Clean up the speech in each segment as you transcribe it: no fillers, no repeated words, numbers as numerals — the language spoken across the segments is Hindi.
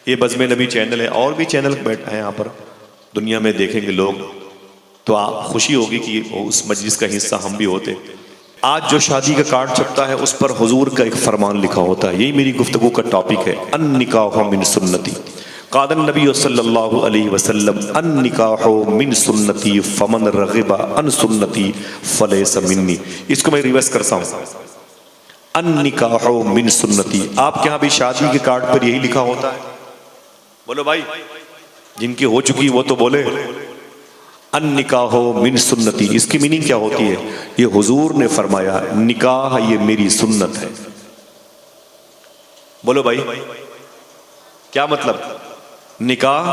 ये बज़्म नबी चैनल है, और भी चैनल बैठा है यहाँ पर दुनिया में, देखेंगे लोग तो आप खुशी होगी कि उस मजलिस का हिस्सा हम भी होते। आज जो शादी का कार्ड छपता है उस पर हुजूर का एक फरमान लिखा होता है। यही मेरी गुफ्तगू का टॉपिक है, अन निकाह मिन सुन्नती। क़ालन नबी सल्लल्लाहु अलैहि वसल्लम अन निकाह मिन सुन्नती फमन रग़िबा अन सुन्नती फलैसा मिन्नी। इसको मैं रिवर्स करता हूँ, अन निकाह मिन सुन्नती। आपके यहाँ भी शादी के कार्ड पर यही लिखा होता है? बोलो भाई, जिनकी हो चुकी वो तो बोले। अन निकाह मिन सुन्नती, इसकी मीनिंग क्या होती है? ये हुजूर ने फरमाया निकाह ये मेरी सुन्नत है। बोलो भाई, क्या मतलब? निकाह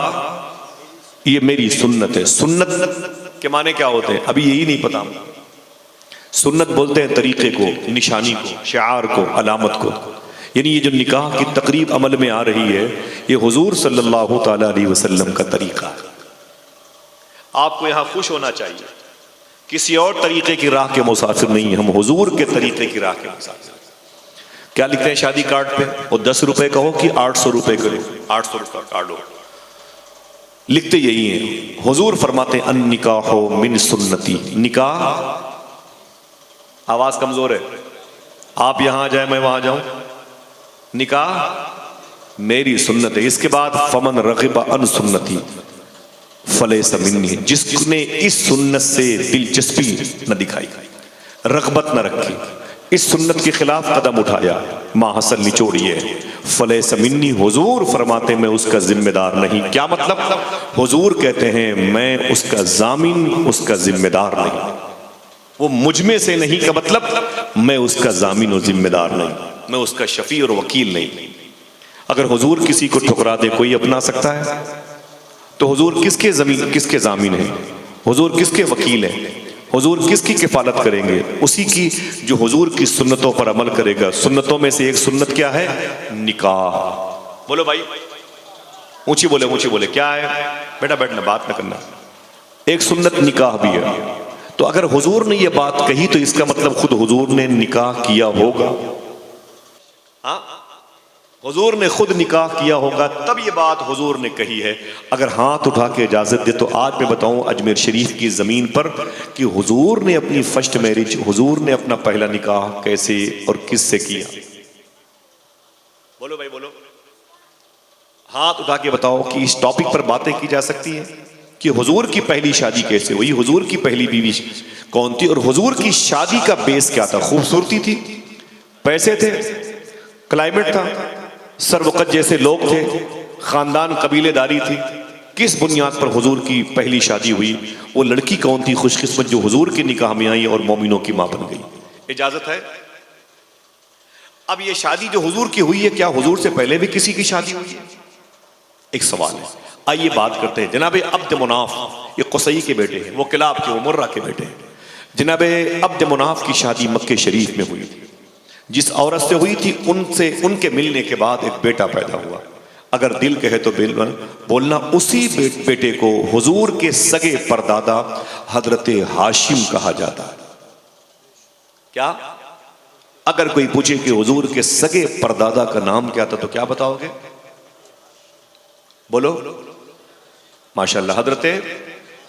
ये मेरी सुन्नत है। सुन्नत के माने क्या होते हैं अभी यही नहीं पता। सुन्नत बोलते हैं तरीके को, निशानी को, शिआर को, अलामत को। यानी ये जो निकाह की तकरीब अमल में आ रही है ये हुजूर सल्लल्लाहु ताला अलैहि वसल्लम का तरीका है। आपको यहां खुश होना चाहिए, किसी और तरीके की राह के मुसाफिर नहीं, हम हुजूर के तरीके की राह के मुसाफिर। क्या लिखते हैं शादी कार्ड पे? वो 10 रुपए का हो कि 800 रुपए का हो, 800 रुपए कार्ड हो, लिखते यही है। हुजूर फरमाते अन निकाह मिन सुन्नती। निकाह, आवाज कमजोर है, आप यहां आ जाए मैं वहां जाऊं। निकाह मेरी सुन्नत है। इसके बाद फमन रग़िबा अन सुन्नती फलैसा मिन्नी। जिसने इस सुन्नत से दिलचस्पी न दिखाई, रग़बत न रखी, इस सुन्नत के खिलाफ कदम उठाया, माहसल निचोड़िए, फलैसा मिन्नी। हुजूर फरमाते मैं उसका जिम्मेदार नहीं। क्या मतलब? हुजूर कहते हैं मैं उसका जामिन, उसका जिम्मेदार नहीं। वो मुझमें से नहीं का मतलब मैं उसका जामिन और जिम्मेदार नहीं, मैं उसका शफी और वकील नहीं। अगर हुजूर किसी को ठुकरा दे कोई अपना सकता है? तो हुजूर किसके जमीन, किसके जामिन है? हुजूर किसके वकील है? हुजूर किसकी किफालत करेंगे? उसी की जो हुजूर की सुन्नतों पर अमल करेगा। सुन्नतों में से एक सुन्नत क्या है? निकाह। बोलो भाई, ऊंची बोले, ऊंची बोले। क्या है बेटा? बैठना, बात न करना। एक सुन्नत निकाह भी है। तो अगर हुजूर ने ये बात कही तो इसका मतलब खुद हुजूर ने निकाह किया होगा। हाँ, हुजूर ने खुद निकाह किया होगा तब ये बात हुजूर ने कही है। अगर हाथ उठा के इजाजत दे तो आज मैं बताऊं अजमेर शरीफ की जमीन पर कि हुजूर ने अपनी फर्स्ट मैरिज, हुजूर ने अपना पहला निकाह कैसे और किससे किया। बोलो भाई, बोलो, हाथ उठा के बताओ कि इस टॉपिक पर बातें की जा सकती है कि हुजूर की पहली शादी कैसे हुई, हुजूर की पहली बीवी कौन थी, और हुजूर की शादी का बेस क्या था? खूबसूरती थी, पैसे थे, क्लाइमेट था, सरवकत जैसे लोग थे, खानदान कबीलेदारी थी। किस बुनियाद पर हुजूर की पहली शादी हुई? वो लड़की कौन थी खुशकिस्मत जो हुजूर के निकाह में आई और मोमिनों की मां बन गई? इजाजत है? अब ये शादी जो हुजूर की हुई है, क्या हुजूर से पहले भी किसी की शादी हुई है? एक सवाल है। आइए बात करते हैं। जनाबे अब्द मुनाफ, ये कुसई के बेटे हैं, वो किलाब के, वो मुर्रा के बेटे हैं। जनाबे अब्द मुनाफ की शादी मक्के शरीफ में हुई थी। जिस औरत से हुई थी उनसे, उनके मिलने के बाद एक बेटा पैदा हुआ। अगर दिल कहे तो बोलना, उसी बेटे को हुजूर के सगे परदादा हजरत हाशिम कहा जाता है। क्या? अगर कोई पूछे कि हुजूर के सगे परदादा का नाम क्या था तो क्या बताओगे? बोलो। माशाल्लाह, हजरत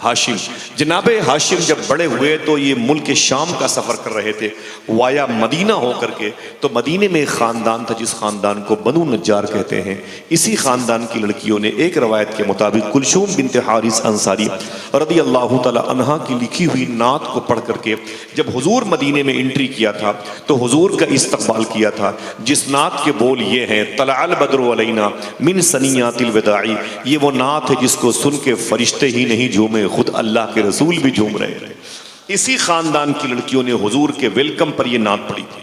हाशिम। जनाबे हाशिम जब बड़े हुए तो ये मुल्क शाम का सफर कर रहे थे वाया मदीना होकर के। तो मदीने में एक खानदान था जिस खानदान को बनु नज्जार कहते हैं। इसी खानदान की लड़कियों ने एक रवायत के मुताबिक कुलशूम बिनते हारिस अंसारी रदी अल्लाह तआला अन्हा की लिखी हुई नात को पढ़ करके जब हुजूर मदीने में एंट्री किया था तो हुजूर का इस्तकबाल किया था, जिस नात के बोल ये हैं, तलअल बद्रु अलैना मिन सनियातिल विदाई। ये वो नात है जिसको सुन के फरिश्ते ही नहीं झूमे, खुद अल्लाह के रसूल भी झूम रहे थे। इसी खानदान की लड़कियों ने हुजूर के वेलकम पर यह नात पढ़ी थी।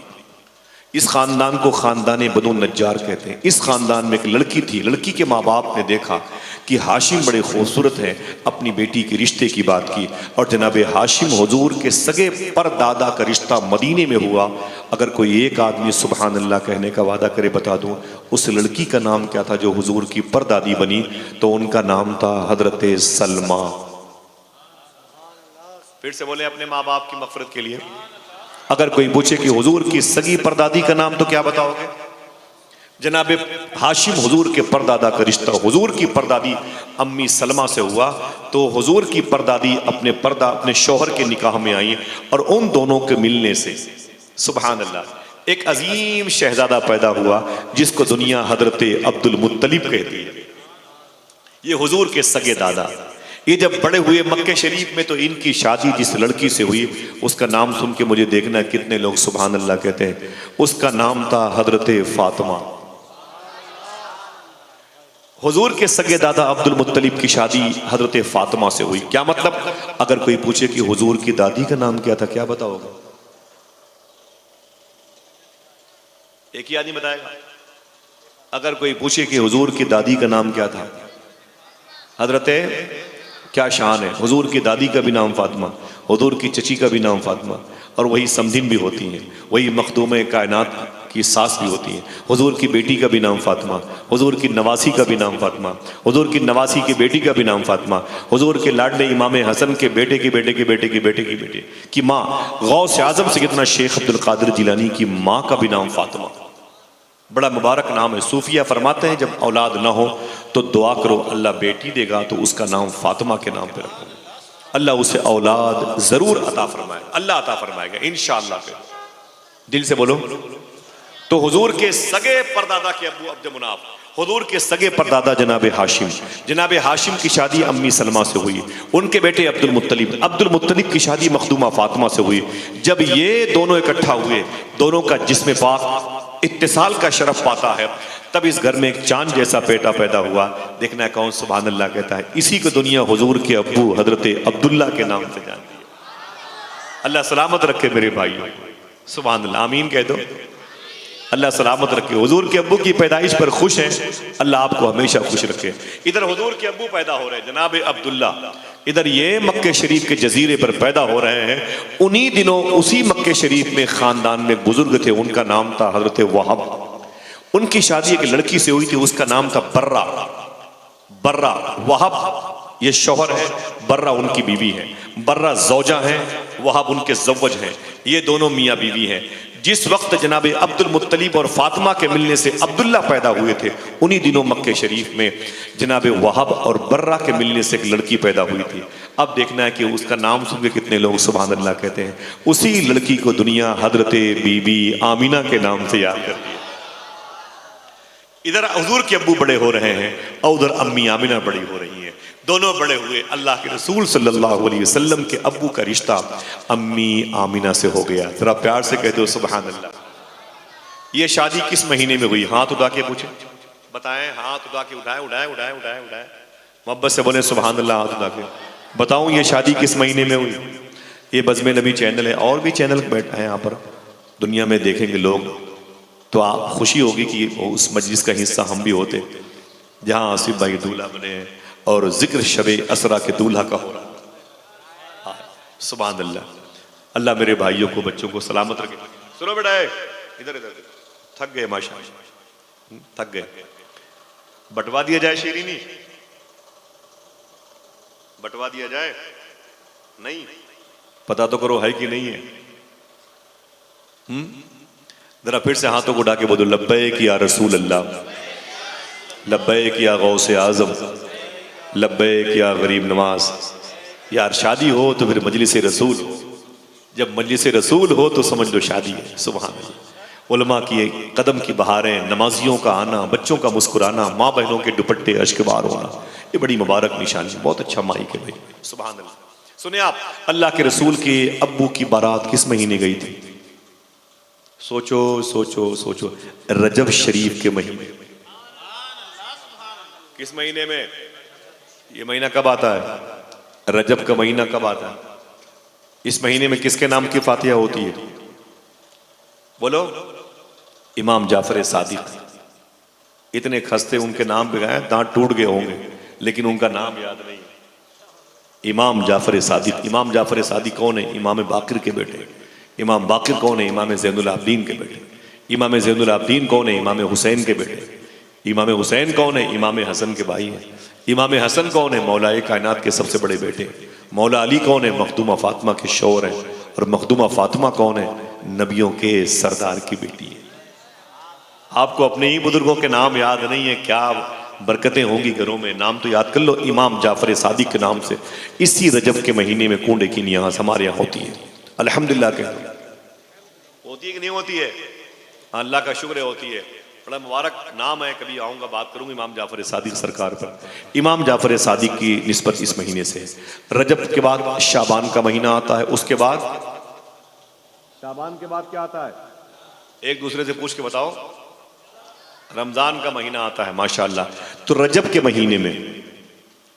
इस खानदान को खानदान बनु नज्जार कहते हैं। इस खानदान में एक लड़की थी। लड़की के माँ बाप ने देखा कि हाशिम बड़े खूबसूरत हैं, अपनी बेटी के रिश्ते की बात की। और जनाब हाशिम हुजूर के सगे परदादा का रिश्ता मदीने में हुआ। अगर कोई एक आदमी सुबहान अल्लाह कहने का वादा करे, बता दूं उस लड़की का नाम क्या था जो हुजूर की परदादी बनी? तो उनका नाम था हजरत सलमा। फिर से बोले अपने माँ बाप की मग़फ़िरत के लिए। अगर कोई पूछे कि हुजूर की सगी परदादी का नाम तो क्या बताओगे? जनाब हाशिम हुजूर के परदादा का रिश्ता हुजूर की परदादी अम्मी सलमा से हुआ, तो हुजूर की परदादी अपने शौहर के निकाह में आई और उन दोनों के मिलने से सुभान अल्लाह एक अजीम शहजादा पैदा हुआ जिसको दुनिया हजरत अब्दुल मुत्तलिब कहती है। ये हुजूर के सगे दादा। ये जब बड़े हुए मक्के शरीफ में तो इनकी शादी जिस लड़की से हुई उसका नाम सुन के मुझे देखना कितने लोग सुभान अल्लाह कहते हैं। उसका नाम था हजरत फातिमा। हुजूर के सगे दादा अब्दुल मुत्तलिब की शादी हजरत फातिमा से हुई। क्या मतलब? अगर कोई पूछे कि हुजूर की दादी का नाम क्या था, क्या बताओगे? एक ही आदमी बताएगा। अगर कोई पूछे कि हुजूर की दादी का नाम क्या था, हजरत, क्या शान है, हुजूर की दादी का भी नाम फातिमा, हुजूर की चची का भी नाम फातिमा, और वही समधिन भी होती हैं, वही मखदूम कायनात की सास भी होती है। हुजूर की बेटी का भी नाम फातिमा, हुजूर की नवासी का भी नाम फातिमा, हुजूर की नवासी की बेटी का भी नाम फातिमा, हुजूर के लाडले इमाम हसन के बेटे की बेटे की बेटे की बेटे की बेटे की माँ गौस आजम सैयदना शेख अब्दुल कादिर जिलानी की माँ का भी नाम फातिमा। बड़ा मुबारक नाम है। सूफिया फरमाते हैं जब औलाद ना हो तो दुआ करो, अल्लाह बेटी देगा तो उसका नाम फातिमा के नाम पे रखो, अल्लाह उसे औलाद जरूर अता फरमाए, अल्लाह अता फरमाएगा इंशाअल्लाह। दिल से बोलो। तो हुजूर के सगे परदादा के अबू अब्द मुनाफ, हुजूर के सगे परदादा जनाब हाशिम की शादी अम्मी सलमा से हुई। उनके बेटे अब्दुल मुत्तलिब की शादी मखदूमा फातिमा से हुई। जब ये दोनों इकट्ठा हुए, दोनों का जिस्म पाक इत्तिसाल का शरफ पाता है, तब इस घर में एक चांद जैसा बेटा पैदा हुआ। देखना है कौन सुभान अल्लाह कहता है। इसी को दुनिया हुजूर के अब्बू हजरत अब्दुल्ला के नाम से जानती है। अल्लाह सलामत रखे मेरे भाइयों, सुभान अल्लाह, आमीन कह दो। अल्लाह सलामत रखे। हुजूर के अब्बू की पैदाइश पर खुश हैं, अल्लाह आपको हमेशा खुश रखे। इधर हुजूर के अब्बू पैदा हो रहे हैं जनाब अब्दुल्ला, इधर ये मक्के शरीफ के जजीरे पर पैदा हो रहे हैं। उन्हीं दिनों उसी मक्के शरीफ में खानदान में बुजुर्ग थे, उनका नाम था हजरत वहाब। उनकी शादी एक लड़की से हुई थी, उसका नाम था बर्रा। वहाब ये शौहर है, बर्रा उनकी बीवी है। बर्रा जौजा है, वहाब उनके जव्वज हैं। ये दोनों मियाँ बीवी हैं। जिस वक्त जनाब अब्दुल मुत्तलिब और फातिमा के मिलने से अब्दुल्ला पैदा हुए थे, उन्हीं दिनों मक्के शरीफ में जनाब वहाब और बर्रा के मिलने से एक लड़की पैदा हुई थी। अब देखना है कि उसका नाम सुन के कितने लोग सुभान अल्लाह कहते हैं। उसी लड़की को दुनिया हजरत बीबी आमिना के नाम से याद करती है। इधर हुजूर के अब्बू बड़े हो रहे हैं और उधर अम्मी आमिना बड़ी हो रही हैं। दोनों बड़े हुए। अल्लाह के रसूल सल्लल्लाहु अलैहि वसल्लम के अब्बू का रिश्ता अम्मी आमिना से हो गया। जरा प्यार से कहते हो सुभान अल्लाह। ये शादी किस महीने में हुई? हाथ उठा के पूछे, बताएं। हाथ उठा के उठाए मोहब्बत से बोले सुभान अल्लाह। हाथ उठा के बताऊं ये शादी किस महीने में हुई? ये बज़्म नबी चैनल है, और भी चैनल बैठा है यहाँ पर, दुनिया में देखेंगे लोग तो आप खुशी होगी कि उस मजलिस का हिस्सा हम भी होते जहाँ आसिफ भाई दूल्हा बने और जिक्र शबे असरा के दूल्हा का हो रहा। सुभान अल्लाह। अल्लाह मेरे भाइयों को, बच्चों को सलामत रखे। सुनो बेटा, इधर थक गए, माशा थक गए। बंटवा दिया जाए शेरीनी, बंटवा दिया जाए। नहीं पता तो करो है कि नहीं है। जरा फिर से हाथों को उठा के बोलो लब्बैक या रसूल अल्लाह, लब्बैक या गौसे आजम, लब्बैक या गरीब नवाज। यार शादी हो तो फिर मजलिस रसूल हो, जब मजलिस रसूल हो तो समझ लो शादी है। सुभान अल्लाह। उलमा की कदम की बहारें, नमाजियों का आना, बच्चों का मुस्कुराना, माँ बहनों के दुपट्टे अश्कबार होना, ये बड़ी मुबारक निशानी। बहुत अच्छा माइक है भाई, सुभान अल्लाह। सुने आप, अल्लाह के रसूल के अब्बू की बारात किस महीने गई थी? सोचो सोचो सोचो, रजब शरीफ के महीने। किस महीने में? ये महीना कब आता है? रजब का महीना कब आता है? इस महीने में किसके नाम की फातिहा होती है? बोलो। इमाम जाफर सादिक। इतने खस्ते उनके नाम पे गए, दांत टूट गए होंगे, लेकिन उनका नाम याद नहीं। इमाम जाफर सादिक। इमाम जाफर सादिक कौन है? इमाम बाकिर के बेटे। इमाम बाकिर कौन है? इमाम ज़ैनुल आबिदीन के बेटे। इमाम ज़ैनुल आबिदीन कौन है? इमाम हुसैन के बेटे। इमाम हुसैन कौन है? इमाम हसन के भाई हैं। इमाम हसन कौन है? मौलाए कायनात के सबसे बड़े बेटे। मौला अली कौन है? मखदूमा फातिमा के शौहर हैं। और मखदूमा फातिमा कौन है? नबियों के सरदार की बेटी है। आपको अपने ही बुजुर्गों के नाम याद नहीं है, क्या बरकतें होंगी घरों में। नाम तो याद कर लो, इमाम जाफर सादिक के नाम से इसी रजब के महीने में कूड़े की नियाज हमारे यहाँ होती है। अल्हम्दुलिल्लाह के होती है कि नहीं होती है? अल्लाह का शुक्र है होती है। बड़ा मुबारक नाम है, कभी आऊँगा बात करूँगा इमाम जाफर सादिक सरकार पर। इमाम जाफर सादिक की निस्बत इस महीने से है। रजब के बाद शाबान का महीना आता है, उसके बाद शाबान के बाद क्या आता है? एक दूसरे से पूछ के बताओ। रमजान का महीना आता है माशाअल्लाह। तो रजब के महीने में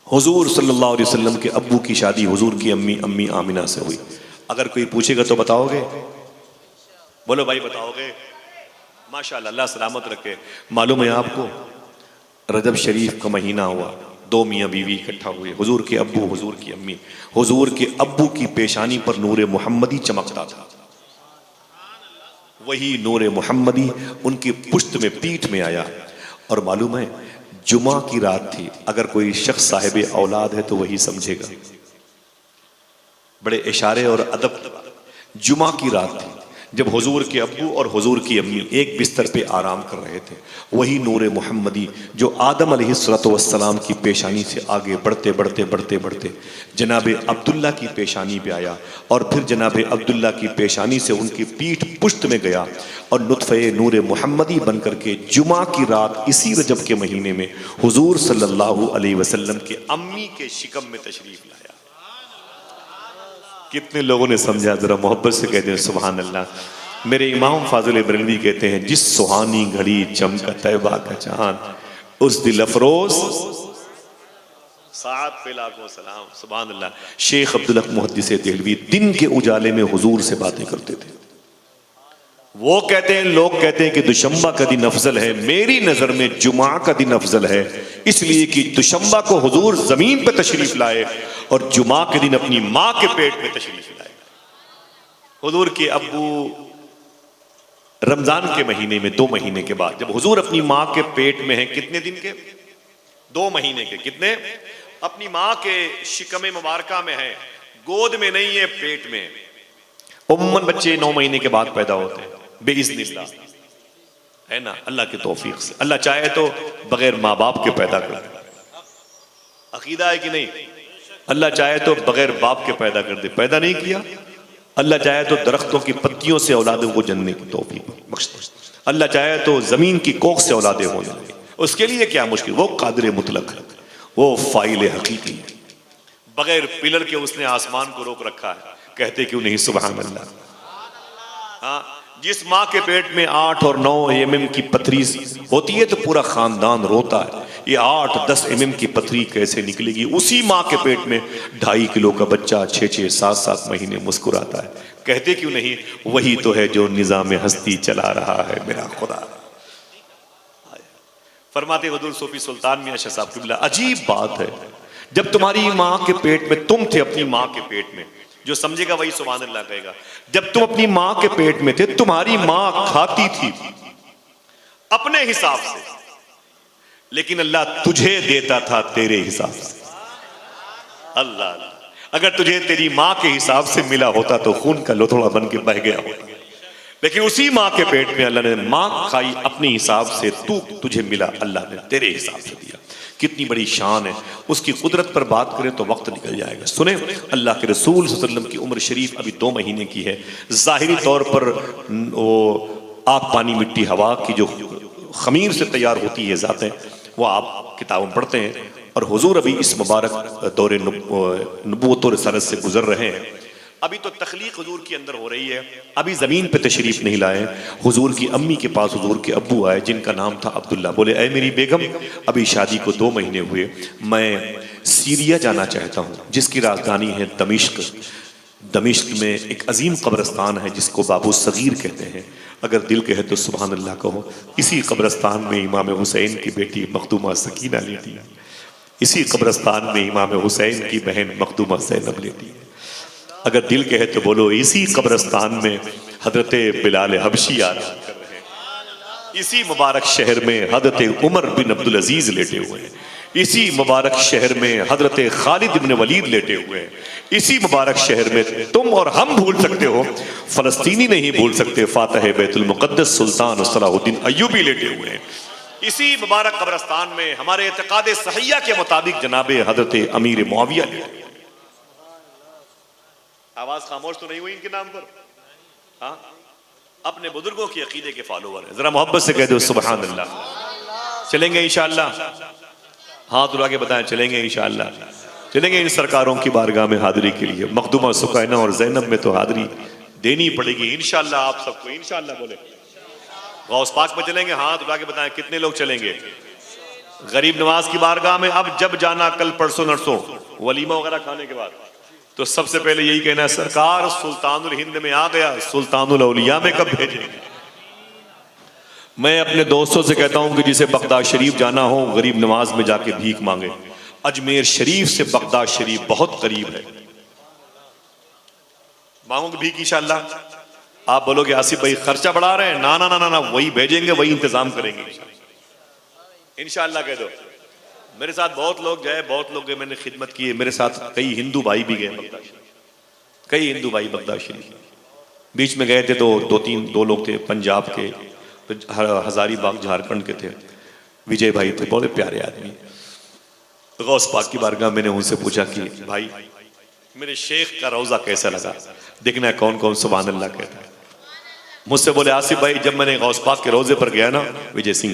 हुजूर सल्लल्लाहु अलैहि वसल्लम के अब्बू की शादी हुजूर की अम्मी आमिना से हुई। अगर कोई पूछेगा तो बताओगे? बोलो भाई बताओगे? माशाअल्लाह, अल्लाह सलामत रखे। मालूम है आपको, रजब शरीफ का महीना हुआ, दो मियाँ बीवी इकट्ठा हुए, हुजूर के अब्बू हुजूर की अम्मी। हुजूर के अब्बू की पेशानी पर नूरे मोहम्मदी चमकता था। वही नूरे मोहम्मदी उनकी पुश्त में पीठ में आया। और मालूम है जुमा की रात थी। अगर कोई शख्स साहिब औलाद है तो वही समझेगा, बड़े इशारे और अदब। जुमा की रात थी जब हुजूर के अब्बू और हुजूर की अम्मी एक बिस्तर पे आराम कर रहे थे। वही नूरे मोहम्मदी जो आदम अलैहिस्सलातु वस्सलाम की पेशानी से आगे बढ़ते बढ़ते बढ़ते बढ़ते जनाब अब्दुल्ला की पेशानी पे आया, और फिर जनाब अब्दुल्ला की पेशानी से उनकी पीठ पुश्त में गया, और नुत्फ़े नूरे मोहम्मदी बन करके जुमा की रात इसी रजब के महीने में हुजूर सल्लल्लाहु अलैहि वसल्लम के अम्मी के शिकम में तशरीफ लाया। कितने लोगों ने समझा? जरा मोहब्बत से कहते हैं सुभान अल्लाह। मेरे इमाम फाजिल बरेलवी कहते हैं, जिस सुहानी घड़ी चमका तैबा का चांद, उस दिल अफरोज सात पे लाखों सलाम। सुभान अल्लाह। शेख अब्दुल हक मुहद्दिस देहलवी दिन के उजाले में हुजूर से बातें करते थे। वो कहते हैं, लोग कहते हैं कि दुशंबा का दिन अफजल है, मेरी नजर में जुमा का दिन अफजल है, इसलिए कि दुशंबा को हुजूर जमीन पर तशरीफ लाए और जुमा के दिन अपनी माँ के पेट में तशरीफ लाए। हुजूर के अब्बू रमजान के महीने में 2 महीने के बाद, जब हुजूर अपनी माँ के पेट में हैं, कितने दिन के? 2 महीने के। कितने? अपनी माँ के शिकमे मुबारका में है, गोद में नहीं है, पेट में। उम्मन बच्चे 9 महीने के बाद पैदा होते हैं बेइज़्निल्लाह, है ना, अल्लाह के तौफीक से। अल्लाह चाहे तो बगैर माँ बाप के पैदा कर दे। अकीदा है कि नहीं? अल्लाह चाहे तो बगैर बाप के पैदा कर दे। पैदा नहीं किया? अल्लाह चाहे तो दरख्तों की पत्तियों से औलादों को जन्ने की तौफीक बख्श दे। अल्लाह चाहे तो जमीन की कोख से औलादे हो जाए, उसके लिए क्या मुश्किल? वो कादिर मुतलक है, वो फाइल हकीकी। बगैर पिलर के उसने आसमान को रोक रखा है। कहते क्यों नहीं सुभान अल्लाह। हाँ, जिस माँ के पेट में 8 और 9 mm की पथरी होती है तो पूरा खानदान रोता है, ये 8-10 mm की पथरी कैसे निकलेगी? उसी माँ के पेट में 2.5 किलो का बच्चा 6-6, 7-7 महीने मुस्कुराता है। कहते क्यों नहीं, वही तो है जो निजाम हस्ती चला रहा है मेरा खुदा। फरमाते हुजूर सूफी सुल्तान मियां शाह साहब क़िबला, अजीब बात है, जब तुम्हारी माँ के पेट में तुम थे, अपनी माँ के पेट में, जो समझेगा वही सुभान अल्लाह कहेगा। जब तुम अपनी माँ के पेट में थे, तुम्हारी माँ खाती थी अपने हिसाब से, लेकिन अल्लाह तुझे देता था तेरे हिसाब से। अल्लाह, अगर तुझे तेरी माँ के हिसाब से मिला होता तो खून का लोथड़ा बन के बह गया होता, लेकिन उसी माँ के पेट में अल्लाह ने माँ खाई अपने हिसाब से, तुझे मिला अल्लाह ने तेरे हिसाब से दिया। कितनी बड़ी शान है। उसकी कुदरत पर बात करें तो वक्त निकल जाएगा। सुने, अल्लाह के रसूल सल्लल्लाहु अलैहि वसल्लम की उम्र शरीफ अभी 2 महीने की है। जाहिरी तौर पर वो आग पानी मिट्टी हवा की जो खमीर से तैयार होती है ज़ातें, वो आप किताबों में पढ़ते हैं। और हुजूर अभी इस मुबारक दौरे नबूवत और रिसालत से गुजर रहे हैं। अभी तो तख्लीक हुजूर के अंदर हो रही है, अभी ज़मीन पे तशरीफ़ नहीं लाए। हुजूर की अम्मी के पास हुजूर के अब्बू आए जिनका नाम था अब्दुल्ला। बोले, ऐ मेरी बेगम, अभी शादी को 2 महीने हुए, मैं सीरिया जाना चाहता हूँ जिसकी राजधानी है दमिश्क। दमिश्क में एक अजीम कब्रस्तान है जिसको बाबू सगीर कहते हैं। अगर दिल कहे तो सुभान अल्लाह कहो। इसी कब्रस्तान में इमाम हुसैन की बेटी मखदूमा सकीना लेती है, इसी कब्रस्तान में इमाम हुसैन की बहन मखदूमा ज़ैनब लेती है। अगर दिल कहे तो बोलो, इसी कब्रस्तान में हजरत बिलाल हबशी आराम कर रहे हैं, इसी मुबारक शहर में हजरत उमर बिन अब्दुल अजीज लेटे हुए हैं, इसी मुबारक शहर में हजरत खालिद इब्न वलीद लेटे हुए हैं। इसी मुबारक शहर में तुम और हम भूल सकते हो, फलस्तीनी नहीं भूल सकते, फातह बैतुल मुक़द्दस सुल्तान सलाहुद्दीन अय्यूबी लेटे हुए हैं। इसी मुबारक कब्रिस्तान में हमारे इत्तेकाद सहिया के मुताबिक जनाबे हजरत अमीर मुआविया लेटे हुए। आवाज खामोश तो नहीं हुई इनके नाम पर? हाँ, अपने बुजुर्गों की अकीदे के फॉलोवर है। जरा मोहब्बत से कह दो सुभान अल्लाह। चलेंगे इंशाअल्लाह, हाथ उठा के बताएं, चलेंगे इंशाअल्लाह, चलेंगे इन सरकारों की बारगाह में हाजिरी के लिए। मखदूमा, सुकैना और ज़ैनब में तो हाजिरी देनी पड़ेगी इंशाअल्लाह आप सबको। इंशाअल्लाह बोले गौस पाक में चलेंगे, हाथ उठा के बताएं कितने लोग चलेंगे। गरीब नवाज की बारगाह में अब जब जाना, कल परसों नरसों वलीमा वगैरह खाने के बाद, तो सबसे पहले यही कहना है, सरकार सुल्तानुल हिंद में आ गया, सुल्तानुल औलिया में कब भेजेंगे। मैं अपने दोस्तों से कहता हूं कि जिसे बगदाद शरीफ जाना हो, गरीब नवाज में जाके भीख मांगे। अजमेर शरीफ से बगदाद शरीफ बहुत करीब है। मांगोगे भीख इंशाअल्लाह। आप बोलोगे आसिफ भाई खर्चा बढ़ा रहे हैं, ना ना ना ना ना, वही भेजेंगे, वही इंतजाम करेंगे इंशाअल्लाह। कह दो मेरे साथ बहुत लोग गए, बहुत लोग गए, मैंने खिदमत की है। मेरे साथ कई हिंदू भाई भी गए बगदाद शरीफ, कई हिंदू भाई बगदाद शरीफ। बीच में गए थे तो दो लोग थे पंजाब के, हजारीबाग झारखंड के थे, विजय भाई थे, बहुत प्यारे आदमी। गौस पाक की बारगाह मैंने उनसे पूछा कि भाई मेरे शेख का रोजा कैसा लगा, देखना है कौन कौन सुभान अल्लाह कहता है। मुझसे बोले आसिफ भाई जब मैंने गौस पाक के रोजे पर गया ना विजय सिंह,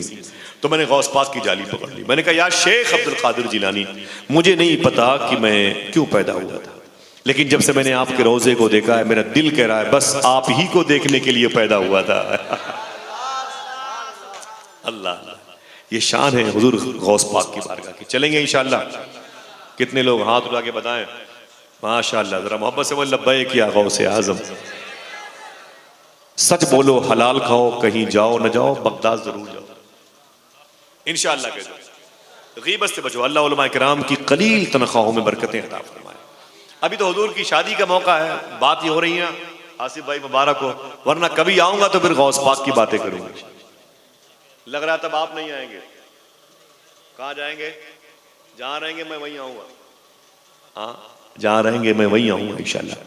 तो मैंने गौस पाक की जाली पकड़ ली। मैंने कहा यार शेख अब्दुल कादिर जिलानी, मुझे नहीं पता कि मैं क्यों पैदा हुआ था, लेकिन जब से मैंने आपके रोजे को देखा है मेरा दिल कह रहा है बस आप ही को देखने के लिए पैदा हुआ था। अल्लाह, ये शान है हुजूर गौस पाक की बारगाह की। चलेंगे इंशाअल्लाह। कितने लोग हाथ उठा के बताएं माशाअल्लाह। जरा मोहब्बत से बोल लब्बैक या गौसे आजम। सच बोलो, हलाल खाओ, कहीं जाओ न जाओ, बगदाद जरूर जाओ इंशाअल्लाह। कह दो गीबत से बचो, अल्लाह उलमा किराम की कलील तनख्वाहों में बरकतें अता फरमाए। अभी तो हुजूर की शादी का मौका है, बात ये हो रही है आसिफ भाई मुबारक हो, वरना कभी आऊंगा तो फिर गौस पाक की बातें करूंगी। लग रहा तब आप नहीं आएंगे, कहाँ जाएंगे? जहां रहेंगे मैं वहीं आऊंगा। हाँ, जहां रहेंगे मैं वहीं आऊंगा इंशाअल्लाह।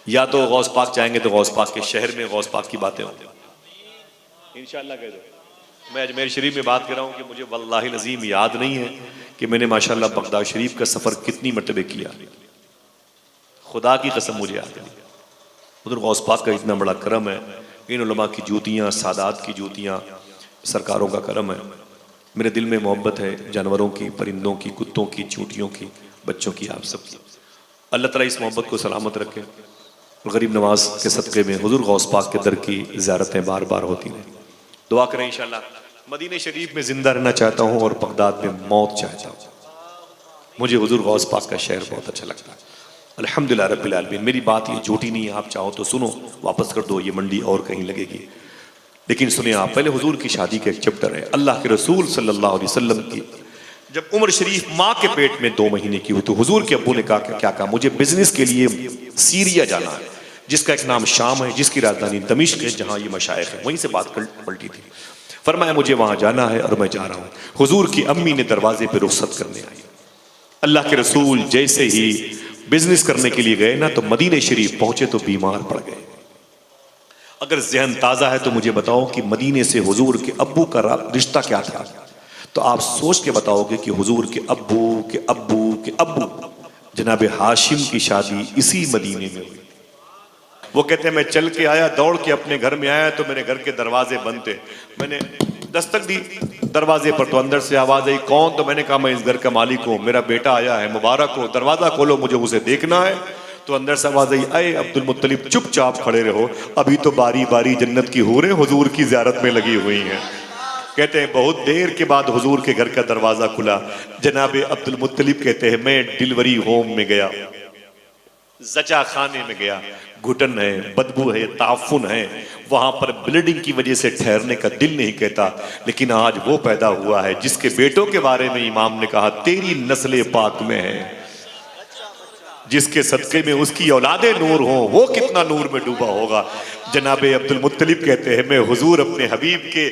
या तो गौस पाक जाएंगे तो गौस पाक के शहर में गौस पाक की बातें होंगी इंशाअल्लाह। कह दो मैं अजमेर शरीफ में बात कर रहा हूँ कि मुझे वल्लाहि अज़ीम याद नहीं है कि मैंने माशाअल्लाह बगदाद शरीफ का सफ़र कितनी मरतबे किया, खुदा की कसम मुझे याद नहीं। उधर गौस पाक का इतना बड़ा करम है, इन उलमा की जूतियाँ, सादात की जूतियाँ, सरकारों का करम है। मेरे दिल में मोहब्बत है जानवरों की, परिंदों की, कुत्तों की, चूंटियों की, बच्चों की, आप सब की। अल्लाह ताला इस मोहब्बत को सलामत रखे और गरीब नवाज के सदक़े में हुजूर गौस पाक के दर की ज़ियारतें बार बार होती रहें। दुआ करें इंशाअल्लाह। मदीने शरीफ में ज़िंदा रहना चाहता हूँ और बगदाद में मौत चाहता हूँ। मुझे हुजूर गौस पाक का शहर बहुत अच्छा लगता है। अल्हम्दुलिल्लाह रब्बिल आलमीन। मेरी बात ये झूठी नहीं है, आप चाहो तो सुनो, वापस कर दो, ये मंडी और कहीं लगेगी, लेकिन सुनिए आप। पहले हुजूर की शादी का एक चैप्टर है। अल्लाह के रसूल सल्लल्लाहु अलैहि वसल्लम की जब उम्र शरीफ माँ के पेट में 2 महीने की हुई तो हुजूर के अब्बू ने कहा क्या कहा, मुझे बिजनेस के लिए सीरिया जाना है, जिसका एक नाम शाम है, जिसकी राजधानी दमिश्क है, जहाँ ये मशाइख है। वहीं से बात पलटी थी। फरमाया मुझे वहाँ जाना है और मैं जा रहा हूँ। हुजूर की अम्मी ने दरवाजे पर रुखसत करने आई। अल्लाह के रसूल जैसे ही बिजनेस करने के लिए गए ना, तो मदीने शरीफ पहुंचे तो बीमार पड़ गए। अगर जहन ताज़ा है तो मुझे बताओ कि मदीने से हुजूर के अब्बू का रिश्ता क्या था, तो आप सोच के बताओगे कि हुजूर के अब्बू के अब्बू के अब्बू जनाब हाशिम की शादी इसी मदीने में हुई। वो कहते हैं मैं चल के आया, दौड़ के अपने घर में आया तो मेरे घर के दरवाजे बंद थे। मैंने दस्तक दी दरवाजे पर तो अंदर से आवाज आई कौन? तो मैंने कहा मैं इस घर का मालिक हूँ, मेरा बेटा आया है, मुबारक हो, दरवाजा खोलो, मुझे उसे देखना है। तो अंदर से आवाज आई अरे अब्दुल मुत्तलिब चुपचाप खड़े रहो, अभी तो बारी बारी जन्नत की हूरें हुजूर की ज़ियारत में लगी हुई हैं। कहते हैं बहुत देर के बाद हुजूर के घर का दरवाजा खुला। जनाबे अब्दुल मुत्तलिब कहते हैं मैं डिलीवरी होम में गया, जचा खाने में गया, घुटन है, बदबू है, ताफुन है, वहां पर ब्लीडिंग की वजह से ठहरने का दिल नहीं कहता। लेकिन आज वो पैदा हुआ है जिसके बेटों के बारे में इमाम ने कहा तेरी नस्ल पाक में है, जिसके सदके में उसकी औलादे नूर हो, वो कितना नूर में डूबा होगा। जनाबे अब्दुल मुत्तलिब कहते हैं मैं हुजूर अपने हबीब के,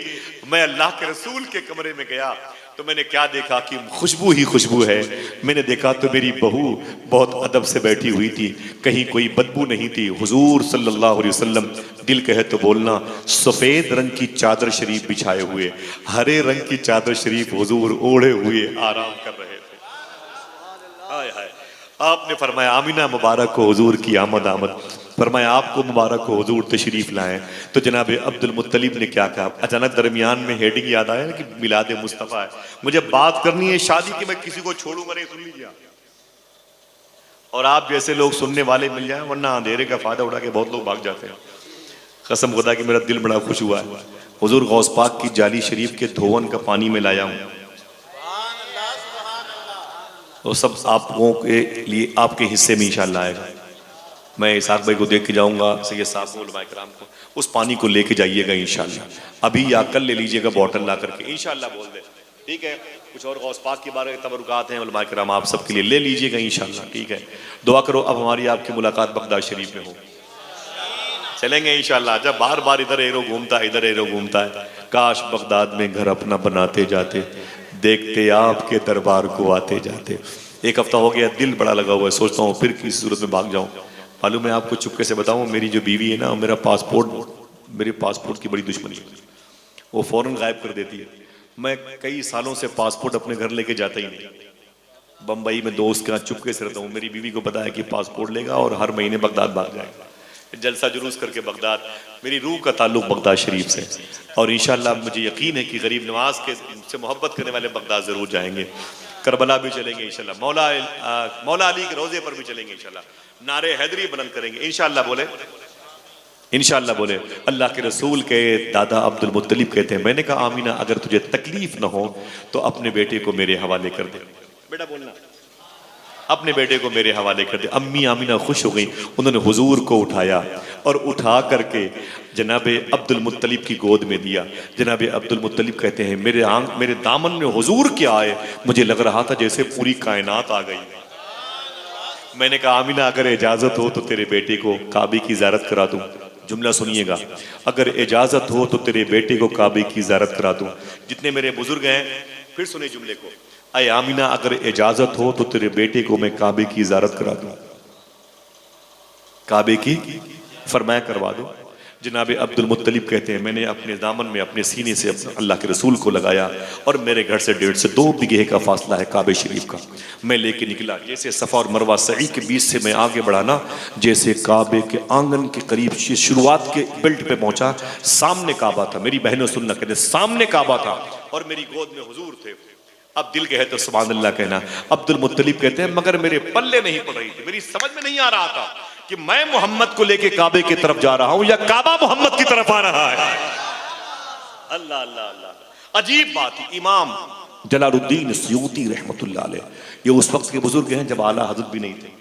मैं अल्लाह के रसूल के कमरे में गया तो मैंने क्या देखा कि खुशबू ही खुशबू है। मैंने देखा तो मेरी बहू बहुत अदब से बैठी हुई थी, कहीं कोई बदबू नहीं थी। हुजूर सल्लल्लाहु अलैहि वसल्लम, दिल कहे तो बोलना, सफेद रंग की चादर शरीफ बिछाए हुए, हरे रंग की चादर शरीफ हुजूर ओढ़े हुए आराम कर रहे थे। हाय हाय, आपने फरमाया आमीना मुबारक को हुजूर की आमद आमद। फरमाया आपको मुबारक हो हुजूर तशरीफ लाएं। तो जनाब अब्दुल मुत्तलिब ने क्या कहा, अचानक दरमियान में हेडिंग याद आया कि मिलाद मुस्तफ़ा है, मुझे बात करनी है शादी की, मैं किसी को छोड़ूंगा नहीं, सुन लीजिए। और आप जैसे लोग सुनने वाले मिल जाए, वरना अंधेरे का फायदा उठा के बहुत लोग भाग जाते हैं। कसम खुदा कि मेरा दिल बड़ा खुश हुआ है। हुजूर गौस पाक की जाली शरीफ के धोवन का पानी में लाया हूँ, वो सब आपको के लिए आपके हिस्से में इंशाअल्लाह आएगा। मैं इसाक भाई को देख के जाऊंगा, सैयद साहब को, उलमाए किराम को, उस पानी को लेके जाइएगा इंशाअल्लाह। अभी या कल ले लीजिएगा बॉटल ला करके, इंशाअल्लाह बोल दे, ठीक है। कुछ और गौस पाक के बारे में तबरुकात हैं उलमाए किराम, आप सबके लिए ले लीजिएगा इंशाअल्लाह, ठीक है। दुआ करो अब हमारी आपकी मुलाकात बगदाद शरीफ में हो, चलेंगे इंशाअल्लाह। जब बार बार इधर एरो घूमता है, इधर एरो घूमता है, काश बगदाद में घर अपना बनाते जाते, देखते आपके दरबार को आते जाते। एक हफ्ता हो गया, दिल बड़ा लगा हुआ है, सोचता हूँ फिर किसी सूरत में भाग जाऊँ। मालूम है आपको, चुपके से बताऊँ, मेरी जो बीवी है ना, मेरा पासपोर्ट, मेरे पासपोर्ट की बड़ी दुश्मनी है, वो फौरन गायब कर देती है। मैं कई सालों से पासपोर्ट अपने घर लेके जाता ही नहीं, बम्बई में दोस्त के यहाँ चुपके से रहता हूँ। मेरी बीवी को पता है कि पासपोर्ट लेगा और हर महीने बगदाद भाग जाएगा, जलसा जुलूस करके बगदाद। मेरी रूह का ताल्लुक बगदाद शरीफ से, और इंशाअल्लाह मुझे यकीन है कि गरीब नवाज के से मोहब्बत करने वाले बगदाद जरूर जाएंगे। करबला भी चलेंगे इंशाअल्लाह, मौला अली के रोजे पर भी चलेंगे इंशाअल्लाह, नारे हैदरी बुलंद करेंगे इंशाअल्लाह। बोले इंशाअल्लाह, बोले। अल्लाह के रसूल के दादा अब्दुल मुत्तलिब कहते हैं, मैंने कहा आमीना अगर तुझे तकलीफ ना हो तो अपने बेटे को मेरे हवाले कर दे। बेटा बोलना, अपने बेटे को मेरे हवाले कर दे। अम्मी आमीना खुश हो गई, उन्होंने हुजूर को उठाया और उठा करके जनाब अब्दुल मुत्तलिब की गोद में दिया। जनाब अब्दुल मुत्तलिब कहते हैं, मेरे दामन में हुजूर क्या आए, मुझे लग रहा था जैसे पूरी कायनात आ गई। मैंने कहा आमीना अगर इजाजत हो तो तेरे बेटे को काबे की ज़ियारत करा दूं। जुमला सुनिएगा, अगर इजाजत हो तो तेरे बेटे को काबे की ज़ियारत करा दूं। जितने मेरे बुजुर्ग हैं, फिर सुने जुमले को, अय आमीना अगर इजाजत हो तो तेरे बेटे को मैं काबे की ज़ियारत करा दूं। काबे की फरमाया करवा दो। जनाब अब्दुल मुत्तलिब कहते हैं, मैंने अपने दामन में अपने सीने से अल्लाह के रसूल को लगाया और मेरे घर से 1.5 से 2 बिगहे का फासला है काबे शरीफ का। मैं लेके निकला, जैसे सफ़ा और मरवा सही के बीच से मैं आगे बढ़ा ना, जैसे काबे के आंगन के करीब शुरुआत के बेल्ट पे पहुंचा, सामने काबा था। मेरी बहनों सुनना, कहते सामने काबा था और मेरी गोद में हुजूर थे। अब दिल कहे तो सुभान अल्लाह कहना। अब्दुल मुत्तलिब कहते हैं, मगर मेरे पल्ले नहीं पड़ रही थी, मेरी समझ में नहीं आ रहा था कि मैं मोहम्मद को लेके काबे की तरफ जा रहा हूं या काबा मोहम्मद की तरफ आ रहा है। अल्लाह अल्लाह अल्लाह, अजीब बात है। इमाम जलालुद्दीन सयूती रहमतुल्लाह अलैह, ये उस वक्त के बुजुर्ग हैं जब आला हज़रत भी नहीं थे,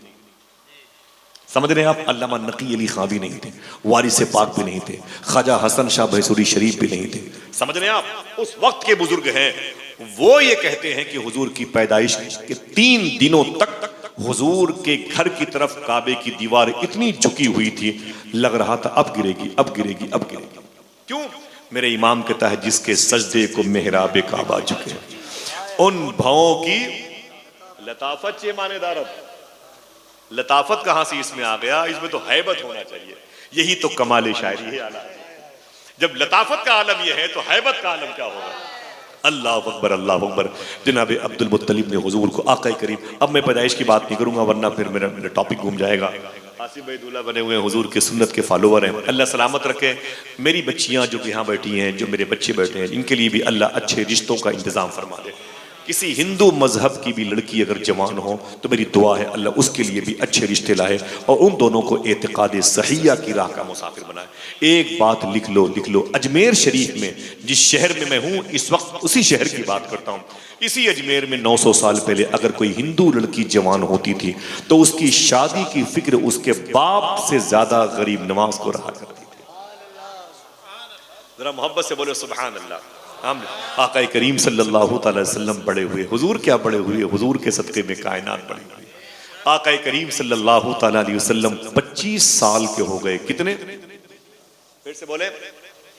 समझ रहे हैं आप। अल्लामा नकी अली खां भी नहीं थे, वारिस पाक भी नहीं थे, ख्वाजा हसन शाह भैसूरी शरीफ भी नहीं थे, समझ रहे हैं आप। उस वक्त के बुजुर्ग हैं, वो ये कहते हैं कि हुजूर की पैदाइश के 3 दिनों तक हुजूर के घर की तरफ काबे की दीवार इतनी झुकी हुई थी, लग रहा था अब गिरेगी अब गिरेगी अब गिरेगी। क्यों? मेरे इमाम कहता है, जिसके सजदे को मेहराब काबा झुके, उन भावों की लताफत से मानेदारत। लताफत कहां से इसमें आ गया? इसमें तो हैबत होना चाहिए। यही तो कमाल शायरी है आला। जब लताफत का आलम यह है तो हैबत का आलम क्या होगा? अल्लाह अकबर अल्लाह अकबर। जनाब अब्दुल मुत्तलिब ने हुजूर को आका करीम, अब मैं पैदाइश की बात नहीं करूंगा वरना फिर मेरा टॉपिक घूम जाएगा। आसिफ भाई दूल्हा बने हुए हैं, हुजूर के सुन्नत के फॉलोवर हैं, अल्लाह सलामत रखे। मेरी बच्चियां जो यहाँ बैठी हैं, जो मेरे बच्चे बैठे हैं, इनके लिए भी अल्लाह अच्छे रिश्तों का इंतजाम फरमा दे। किसी हिंदू मजहब की भी लड़की अगर जवान हो तो मेरी दुआ है अल्लाह उसके लिए भी अच्छे रिश्ते लाए और उन दोनों को एतिकाद सहिया की राह का मुसाफिर बनाए। एक बात लिख लो, लिख लो, अजमेर शरीफ में, जिस शहर में मैं हूँ इस वक्त, उसी शहर की बात करता हूँ, इसी अजमेर में 900 साल पहले अगर कोई हिंदू लड़की जवान होती थी तो उसकी शादी की फिक्र उसके बाप से ज्यादा गरीब नवाज को रहा करती थी। जरा मोहब्बत से बोले सुभान अल्लाह। हम आका करीम सल्लल्लाहु अलैहि वसल्लम बड़े हुए, हुजूर क्या बड़े हुए, हुजूर के सदक़े में कायनात बड़ी हुई। आका करीम सल्लल्लाहु अलैहि वसल्लम 25 साल के हो गए। कितने? फिर से बोले,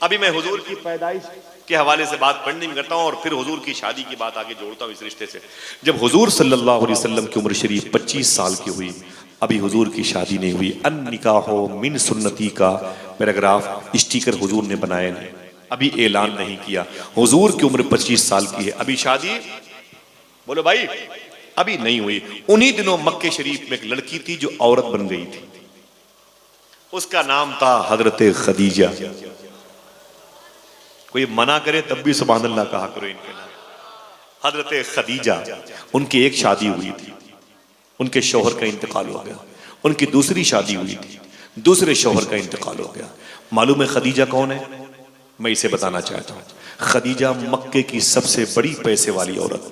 अभी मैं हुजूर की पैदाइश के हवाले से बात पढ़ने में करता हूं और फिर हुजूर की शादी की बात आगे जोड़ता हूं इस रिश्ते से। जब हुजूर सल्लल्लाहु अलैहि वसल्लम की उम्र शरीफ 25 साल की हुई, अभी हुजूर की शादी नहीं हुई। अन निकाहो मिन सुन्नती का पैराग्राफ स्टिकर हुजूर ने बनाया नहीं, अभी ऐलान नहीं किया। हुजूर की उम्र 25 साल की है, अभी शादी बोलो भाई अभी नहीं हुई। उन्हीं दिनों मक्के शरीफ में एक लड़की थी जो औरत बन गई थी, उसका नाम था हजरत खदीजा। कोई मना करे तब भी सुभान अल्लाह कहा करो इनके नाम। हजरत खदीजा, उनकी एक शादी हुई थी, उनके शौहर का इंतकाल हो गया। उनकी दूसरी शादी हुई थी, दूसरे शौहर का इंतकाल हो गया। मालूम है खदीजा कौन है? मैं इसे बताना चाहता हूं। खदीजा मक्के की सबसे बड़ी पैसे वाली औरत,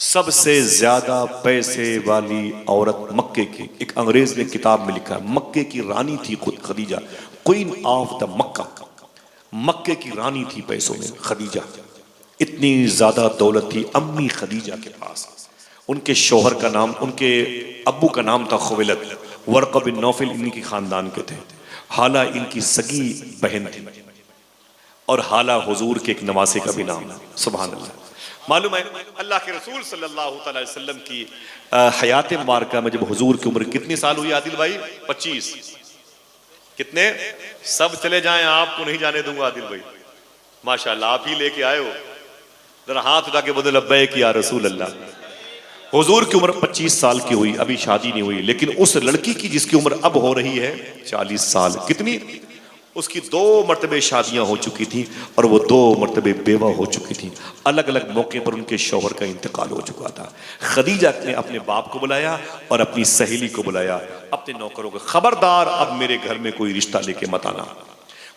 सबसे ज्यादा पैसे वाली औरत मक्के की। एक अंग्रेज ने किताब में लिखा है मक्के की रानी थी खुद खदीजा, क्वीन ऑफ द मक्का। मक्के की रानी थी पैसों में खदीजा, इतनी ज्यादा दौलत थी अम्मी खदीजा के पास। उनके शौहर का नाम, उनके अब्बू का नाम था खुवैलद, वर्क़ा बिन नौफल इनकी खानदान के थे। हाला इनकी सगी बहन थी और हाला हुजूर के एक नवासे का भी नाम है। सुभान अल्लाह। मालूम है अल्लाह के रसूल सल्लल्लाहु अलैहि वसल्लम की हयात मुबारका में जब हुजूर की उम्र कितनी साल हुई आदिल भाई? 25। कितने? सब चले जाएं, आपको नहीं जाने दूंगा आदिल भाई। माशाल्लाह आप ही लेके आए हो, जरा हाथ उठा के बोले लब्बैक या रसूल अल्लाह। हुजूर की उम्र 25 साल की हुई, अभी शादी नहीं हुई, लेकिन उस लड़की की जिसकी उम्र अब हो रही है 40 साल, कितनी? उसकी 2 मरतबे शादियां हो चुकी थी और वो 2 मरतबे बेवा हो चुकी थी। अलग अलग मौके पर उनके शौहर का इंतकाल हो चुका था। खदीजा ने अपने बाप को बुलाया और अपनी सहेली को बुलाया, अपने नौकरों को, खबरदार अब मेरे घर में कोई रिश्ता लेके मत आना,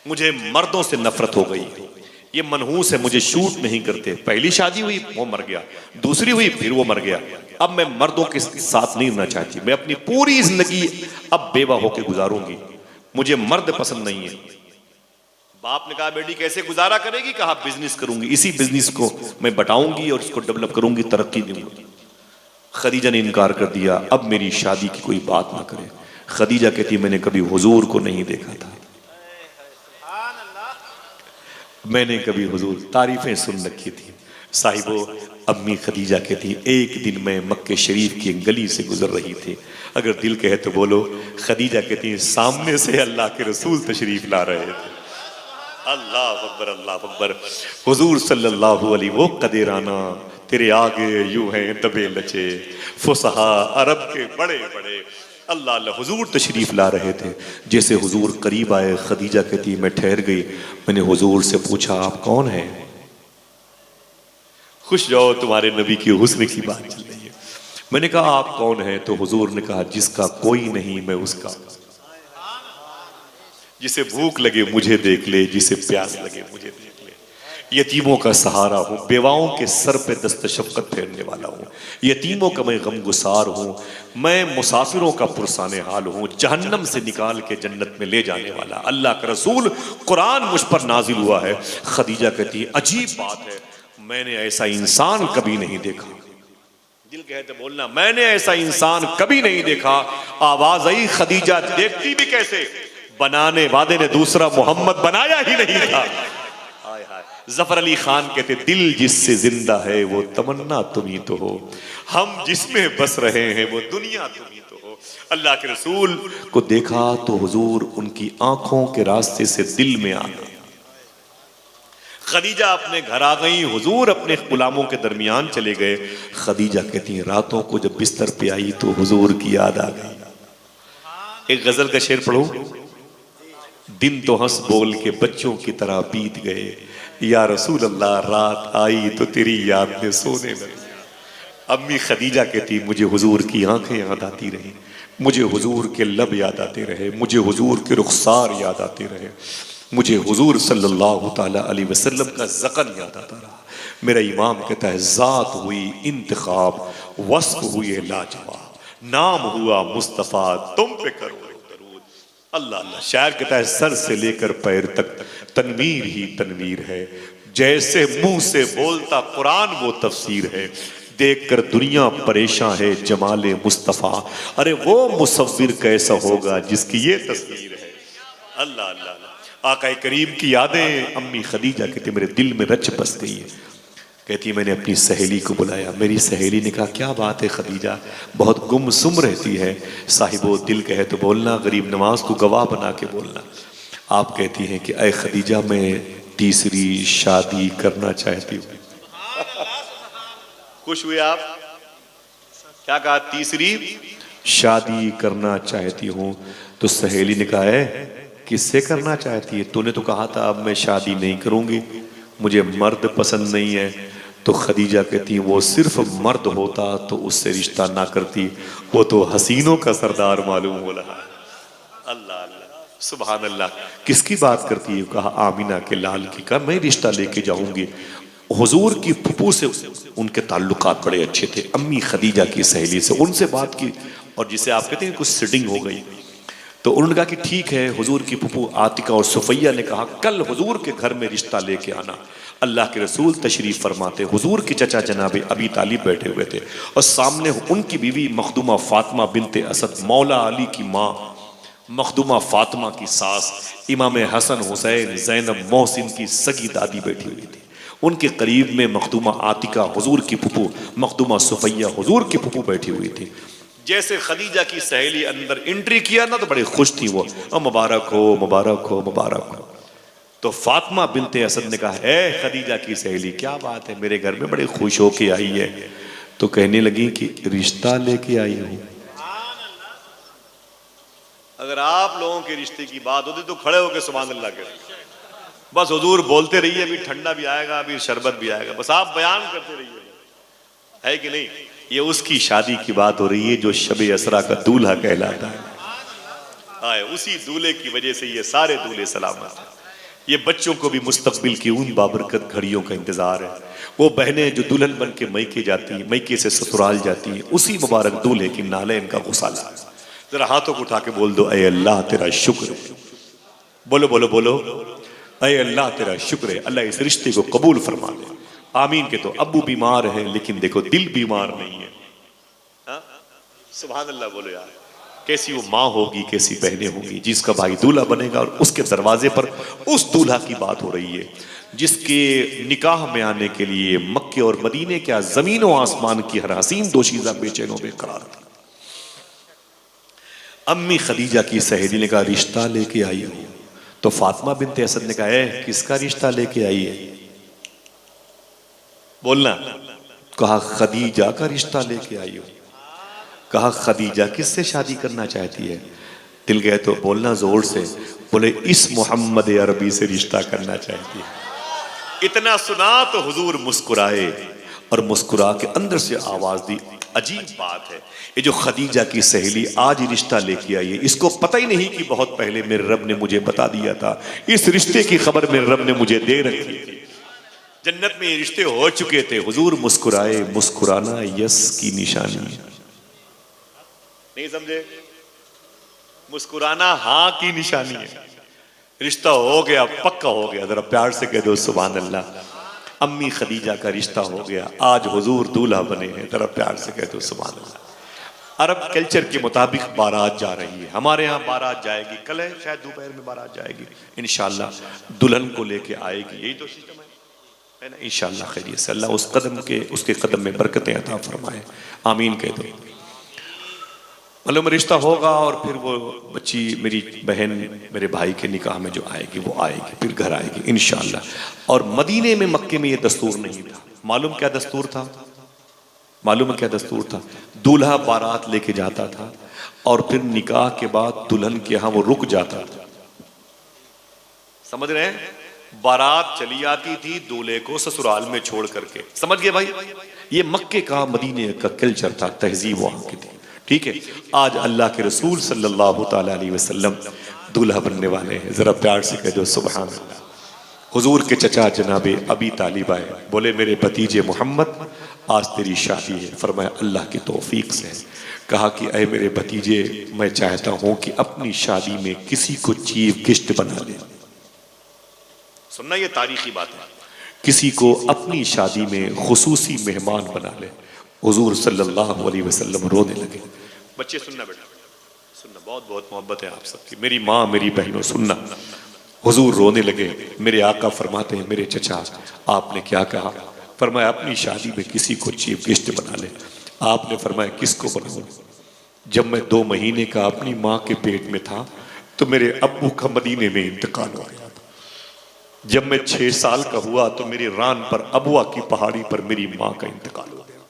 मुझे मर्दों से नफरत हो गई, ये मनहूस है, मुझे शूट नहीं करते। पहली शादी हुई वो मर गया, दूसरी हुई फिर वो मर गया, अब मैं मर्दों के साथ नहीं रहना चाहती, मैं अपनी पूरी जिंदगी अब बेवा होकर गुजारूंगी, मुझे मर्द पसंद नहीं है। बाप ने कहा बेटी कैसे गुजारा करेगी? कहा बिजनेस करूंगी, इसी बिजनेस को मैं बटाऊंगी और इसको डेवलप करूंगी, तरक्की दूंगी। खदीजा ने इनकार कर दिया, अब मेरी शादी की कोई बात ना करे। खदीजा कहती मैंने कभी हुजूर को नहीं देखा था, मैंने कभी हुजूर, तारीफें सुन रखी थी साहिबो। अम्मी खदीजा कहती एक दिन मैं मक्के शरीफ की गली से गुजर रही थी, अगर दिल कहे तो बोलो। खदीजा कहती सामने से अल्लाह के रसूल तशरीफ ला रहे थे। अल्लाह अकबर, अल्लाह अकबर। हुजूर सल्लल्लाहु अलैहि वो कदेराना तेरे आगे यूं हैं दबे लचे, फुसहा अरब के बड़े बड़े। अल्लाह अल्लाह, हुजूर तशरीफ ला रहे थे। जैसे हुजूर करीब आए, खदीजा कहती मैं ठहर गई। मैंने हुजूर से पूछा आप कौन हैं? खुश जाओ तुम्हारे नबी की हुस्न की बात चल रही है। मैंने कहा आप कौन हैं? तो हुजूर ने कहा जिसका कोई नहीं मैं उसका, जिसे भूख लगे मुझे देख ले, जिसे प्यास लगे मुझे देख ले। यतीमों का सहारा हूँ, बेवाओं के सर पे दस्त शफकत फेरने वाला हूँ, यतीमों का मैं गमगुसार हूँ, मैं मुसाफिरों का पुरसाने हाल हूँ, जहन्नम से निकाल के जन्नत में ले जाने वाला अल्लाह का रसूल, कुरान मुझ पर नाजिल हुआ है। खदीजा कहती है अजीब बात है, मैंने ऐसा इंसान कभी नहीं देखा। दिल कहे तो बोलना, मैंने ऐसा इंसान कभी नहीं देखा। आवाज आई खदीजा देखती भी कैसे, बनाने वाले ने दूसरा मोहम्मद बनाया ही नहीं था। हाय हाय। जफर अली खान कहते दिल जिससे जिंदा है वो तमन्ना तुम ही तो हो, हम जिसमें बस रहे हैं वो दुनिया तुम ही तो हो। अल्लाह के रसूल को देखा तो हुजूर उनकी आंखों के रास्ते से दिल में आ गए। खदीजा अपने घर आ गई, हुजूर अपने गुलामों के दरमियान चले गए। खदीजा कहती हैं रातों को जब बिस्तर पे आई तो हुजूर की याद आ गई। एक गजल का शेर पढ़ो, दिन तो हंस बोल के बच्चों की तरह बीत गए, या रसूल अल्लाह रात आई तो तेरी याद में सोने लगे। अम्मी खदीजा कहती मुझे हुजूर की आंखें याद आती रही, मुझे हुजूर के लब याद आते रहे, मुझे हुजूर के रुखसार याद आते रहे, मुझे हुजूर सल्लल्लाहु ताला अलैहि वसल्लम का ज़क़न याद आता रहा। मेरा इमाम कहता है ज़ात हुई इंतखाब, वस्फ़ हुए लाजवाब, नाम हुआ मुस्तफ़ा तुम पे करो दरूद। अल्लाह अल्लाह। शायर कहता है सर से लेकर पैर तक तनवीर ही तनवीर है, जैसे मुंह से बोलता कुरान वो तफसीर है, देखकर दुनिया परेशान है जमाले मुस्तफ़ा, अरे वो मुसव्विर कैसा होगा जिसकी ये तस्वीर है। अल्लाह अल्लाह। आका करीम की यादें अम्मी खदीजा कहती मेरे दिल में रच बस गई है। कहती मैंने अपनी सहेली को बुलाया। मेरी सहेली ने कहा क्या बात है खदीजा, बहुत गुमसुम रहती है, साहिबो दिल कहे तो बोलना, गरीब नवाज को गवाह बना के बोलना। आप कहती हैं कि अय खदीजा मैं तीसरी शादी करना चाहती हूँ। खुश हुए आप? क्या कहा? तीसरी शादी करना चाहती हूँ। तो सहेली ने कहा है किससे करना चाहती है? तूने तो कहा था अब मैं शादी नहीं करूंगी, मुझे मर्द पसंद नहीं है। तो खदीजा कहती है वो सिर्फ मर्द होता तो उससे रिश्ता ना करती, वो तो हसीनों का सरदार मालूम हो रहा। अल्लाह अल्लाह सुभान अल्लाह। किसकी बात करती है? कहा आमिना के लाल की। कहा मैं रिश्ता लेके जाऊंगी। हुजूर की फुफू से उनके ताल्लुकात बड़े अच्छे थे, अम्मी खदीजा की सहेली से, उनसे बात की और जिसे आप कहते हैं कुछ सिटिंग हो गई। तो उन्होंने कहा कि ठीक है। हुजूर की फुफू आतिका और सुफैया ने कहा कल हुजूर के घर में रिश्ता लेके आना। अल्लाह के रसूल तशरीफ फरमाते, हुजूर के चचा जनाबे अबी तालिब बैठे हुए थे और सामने उनकी बीवी मखदूमा फातिमा बिनते असद, मौला अली की माँ मखदूमा फातिमा की सास, इमाम हसन हुसैन जैनब मोहसिन की सगी दादी बैठी हुई थी। उनके करीब में मखदूमा आतिका हुजूर की फुफू, मखदूमा सुफैया हुजूर की फुफू बैठी हुई थी। जैसे खदीजा की सहेली अंदर एंट्री किया ना तो बड़े खुश थी वो, मुबारक हो मुबारक हो मुबारक हो। तो फातिमा बिनते असद ने कहा है खदीजा की सहेली क्या बात है, मेरे घर में बड़े खुश होके आई है। तो कहने लगी कि रिश्ता लेके आई हूं। अगर आप लोगों के रिश्ते की बात होती तो खड़े होकर सुभान अल्लाह के, बस हुजूर बोलते रहिए, अभी ठंडा भी आएगा, अभी शरबत भी आएगा, बस आप बयान करते रहिए, है कि नहीं? ये उसकी शादी की बात हो रही है जो शबे असरा का दूल्हा कहलाता है। उसी दूल्हे की वजह से ये सारे दूल्हे सलामत हैं। ये बच्चों को भी मुस्तकबिल की उन बाबरकत घड़ियों का इंतजार है। वो बहनें जो दुल्हन बन के मैके जाती हैं, मैके से ससुराल जाती हैं, उसी मुबारक दूल्हे की नाले इनका गुसाला। जरा हाथों को उठा के बोल दो अय अल्लाह तेरा शुक्र है। बोलो बोलो बोलो अय अल्लाह तेरा शुक्र है, अल्लाह इस रिश्ते को कबूल फरमा ले। आमीन के। तो अब्बू बीमार है लेकिन देखो दिल बीमार नहीं है। सुभान अल्लाह बोलो यार। कैसी वो माँ होगी, कैसी बहनें होंगी जिसका भाई दूल्हा बनेगा और उसके दरवाजे पर उस दूल्हा की बात हो रही है जिसके निकाह में आने के लिए मक्के और मदीने क्या जमीन और आसमान की हर हसीन दोशीज़ा बेचैन व बेकरार थी। अम्मी खदीजा की सहेली ने कहा रिश्ता लेके आई हो। तो फातिमा बिनते असद ने कहा किसका रिश्ता लेके आई है? बोलना। कहा खदीजा का रिश्ता लेके आई हो। कहा खदीजा किससे शादी करना चाहती है? दिल गए तो बोलना जोर से, बोले इस मोहम्मद अरबी से रिश्ता करना चाहती है। इतना सुना तो हुजूर मुस्कुराए और मुस्कुरा के अंदर से आवाज दी, अजीब बात है, ये जो खदीजा की सहेली आज रिश्ता लेके आई है, इसको पता ही नहीं कि बहुत पहले मेरे रब ने मुझे बता दिया था, इस रिश्ते की खबर मेरे रब ने मुझे दे रखी थी, जन्नत में ये रिश्ते हो चुके थे। हुजूर मुस्कुराए, मुस्कुराना यस की निशानी है। नहीं समझे? मुस्कुराना हाँ की निशानी है। रिश्ता हो गया, पक्का हो गया, जरा प्यार से कह दो सुभान अल्लाह। अम्मी खदीजा का रिश्ता हो गया, आज हुजूर दूल्हा बने हैं, जरा प्यार से कह दो सुभान अल्लाह। अरब कल्चर के मुताबिक बारात जा रही है, हमारे यहाँ बारात जाएगी, कल है शायद दोपहर में बारात जाएगी इंशाअल्लाह, दुल्हन को लेके आएगी, यही तो सिस्टम है ना। इंशाअल्लाह खैरियत से अल्लाह उस कदम के उसके कदम में बरकतें अता फरमाए, आमीन कह दो। मालूम रिश्ता होगा और फिर वो बच्ची मेरी बहन मेरे भाई के निकाह में जो आएगी वो आएगी, फिर घर आएगी इंशाअल्लाह। और मदीने में मक्के में ये दस्तूर नहीं था। मालूम क्या दस्तूर था? मालूम क्या दस्तूर था? दूल्हा बारात लेके जाता था और फिर निकाह के बाद दुल्हन के यहाँ वो रुक जाता था। समझ रहे हैं? बारात चली आती थी दूल्हे को ससुराल में छोड़ करके। समझ गए भाई? ये मक्के का मदीने का कल्चर था, तहजीब वहां की थी। ठीक है, आज अल्लाह के रसूल सल्लल्लाहु ताला अलैहि वसल्लम दूल्हा बनने वाले हैं, जरा प्यार से कह दो सुभान अल्लाह। हुजूर के चचा जनाबे अबी तालिब आए, बोले मेरे भतीजे मोहम्मद आज तेरी शादी है। फरमाया अल्लाह की तौफीक से। कहा कि ऐ मेरे भतीजे, मैं चाहता हूं कि अपनी शादी में किसी को चीफ गेस्ट बना ले। सुनना, ये तारीखी बात है, किसी को अपनी शादी में खुसूसी मेहमान बना ले। हुजूर सल्लल्लाहु अलैहि वसल्लम रोने लगे। बच्चे सुनना बेटा, सुनना, बहुत बहुत मोहब्बत है आप सबकी, मेरी माँ मेरी बहनों सुनना। हुजूर रोने लगे। मेरे आका फरमाते हैं, मेरे चचा आपने क्या कहा? फरमाया अपनी शादी में किसी को चीफ गेस्ट बना ले। आपने फरमाया किसको बनाऊं? जब मैं 2 महीने का अपनी माँ के पेट में था तो मेरे अब्बू का मदीने में इंतकाल हो गया। जब मैं 6 साल का हुआ तो मेरी रान पर अबुआ की पहाड़ी पर मेरी माँ का इंतकाल हो गया।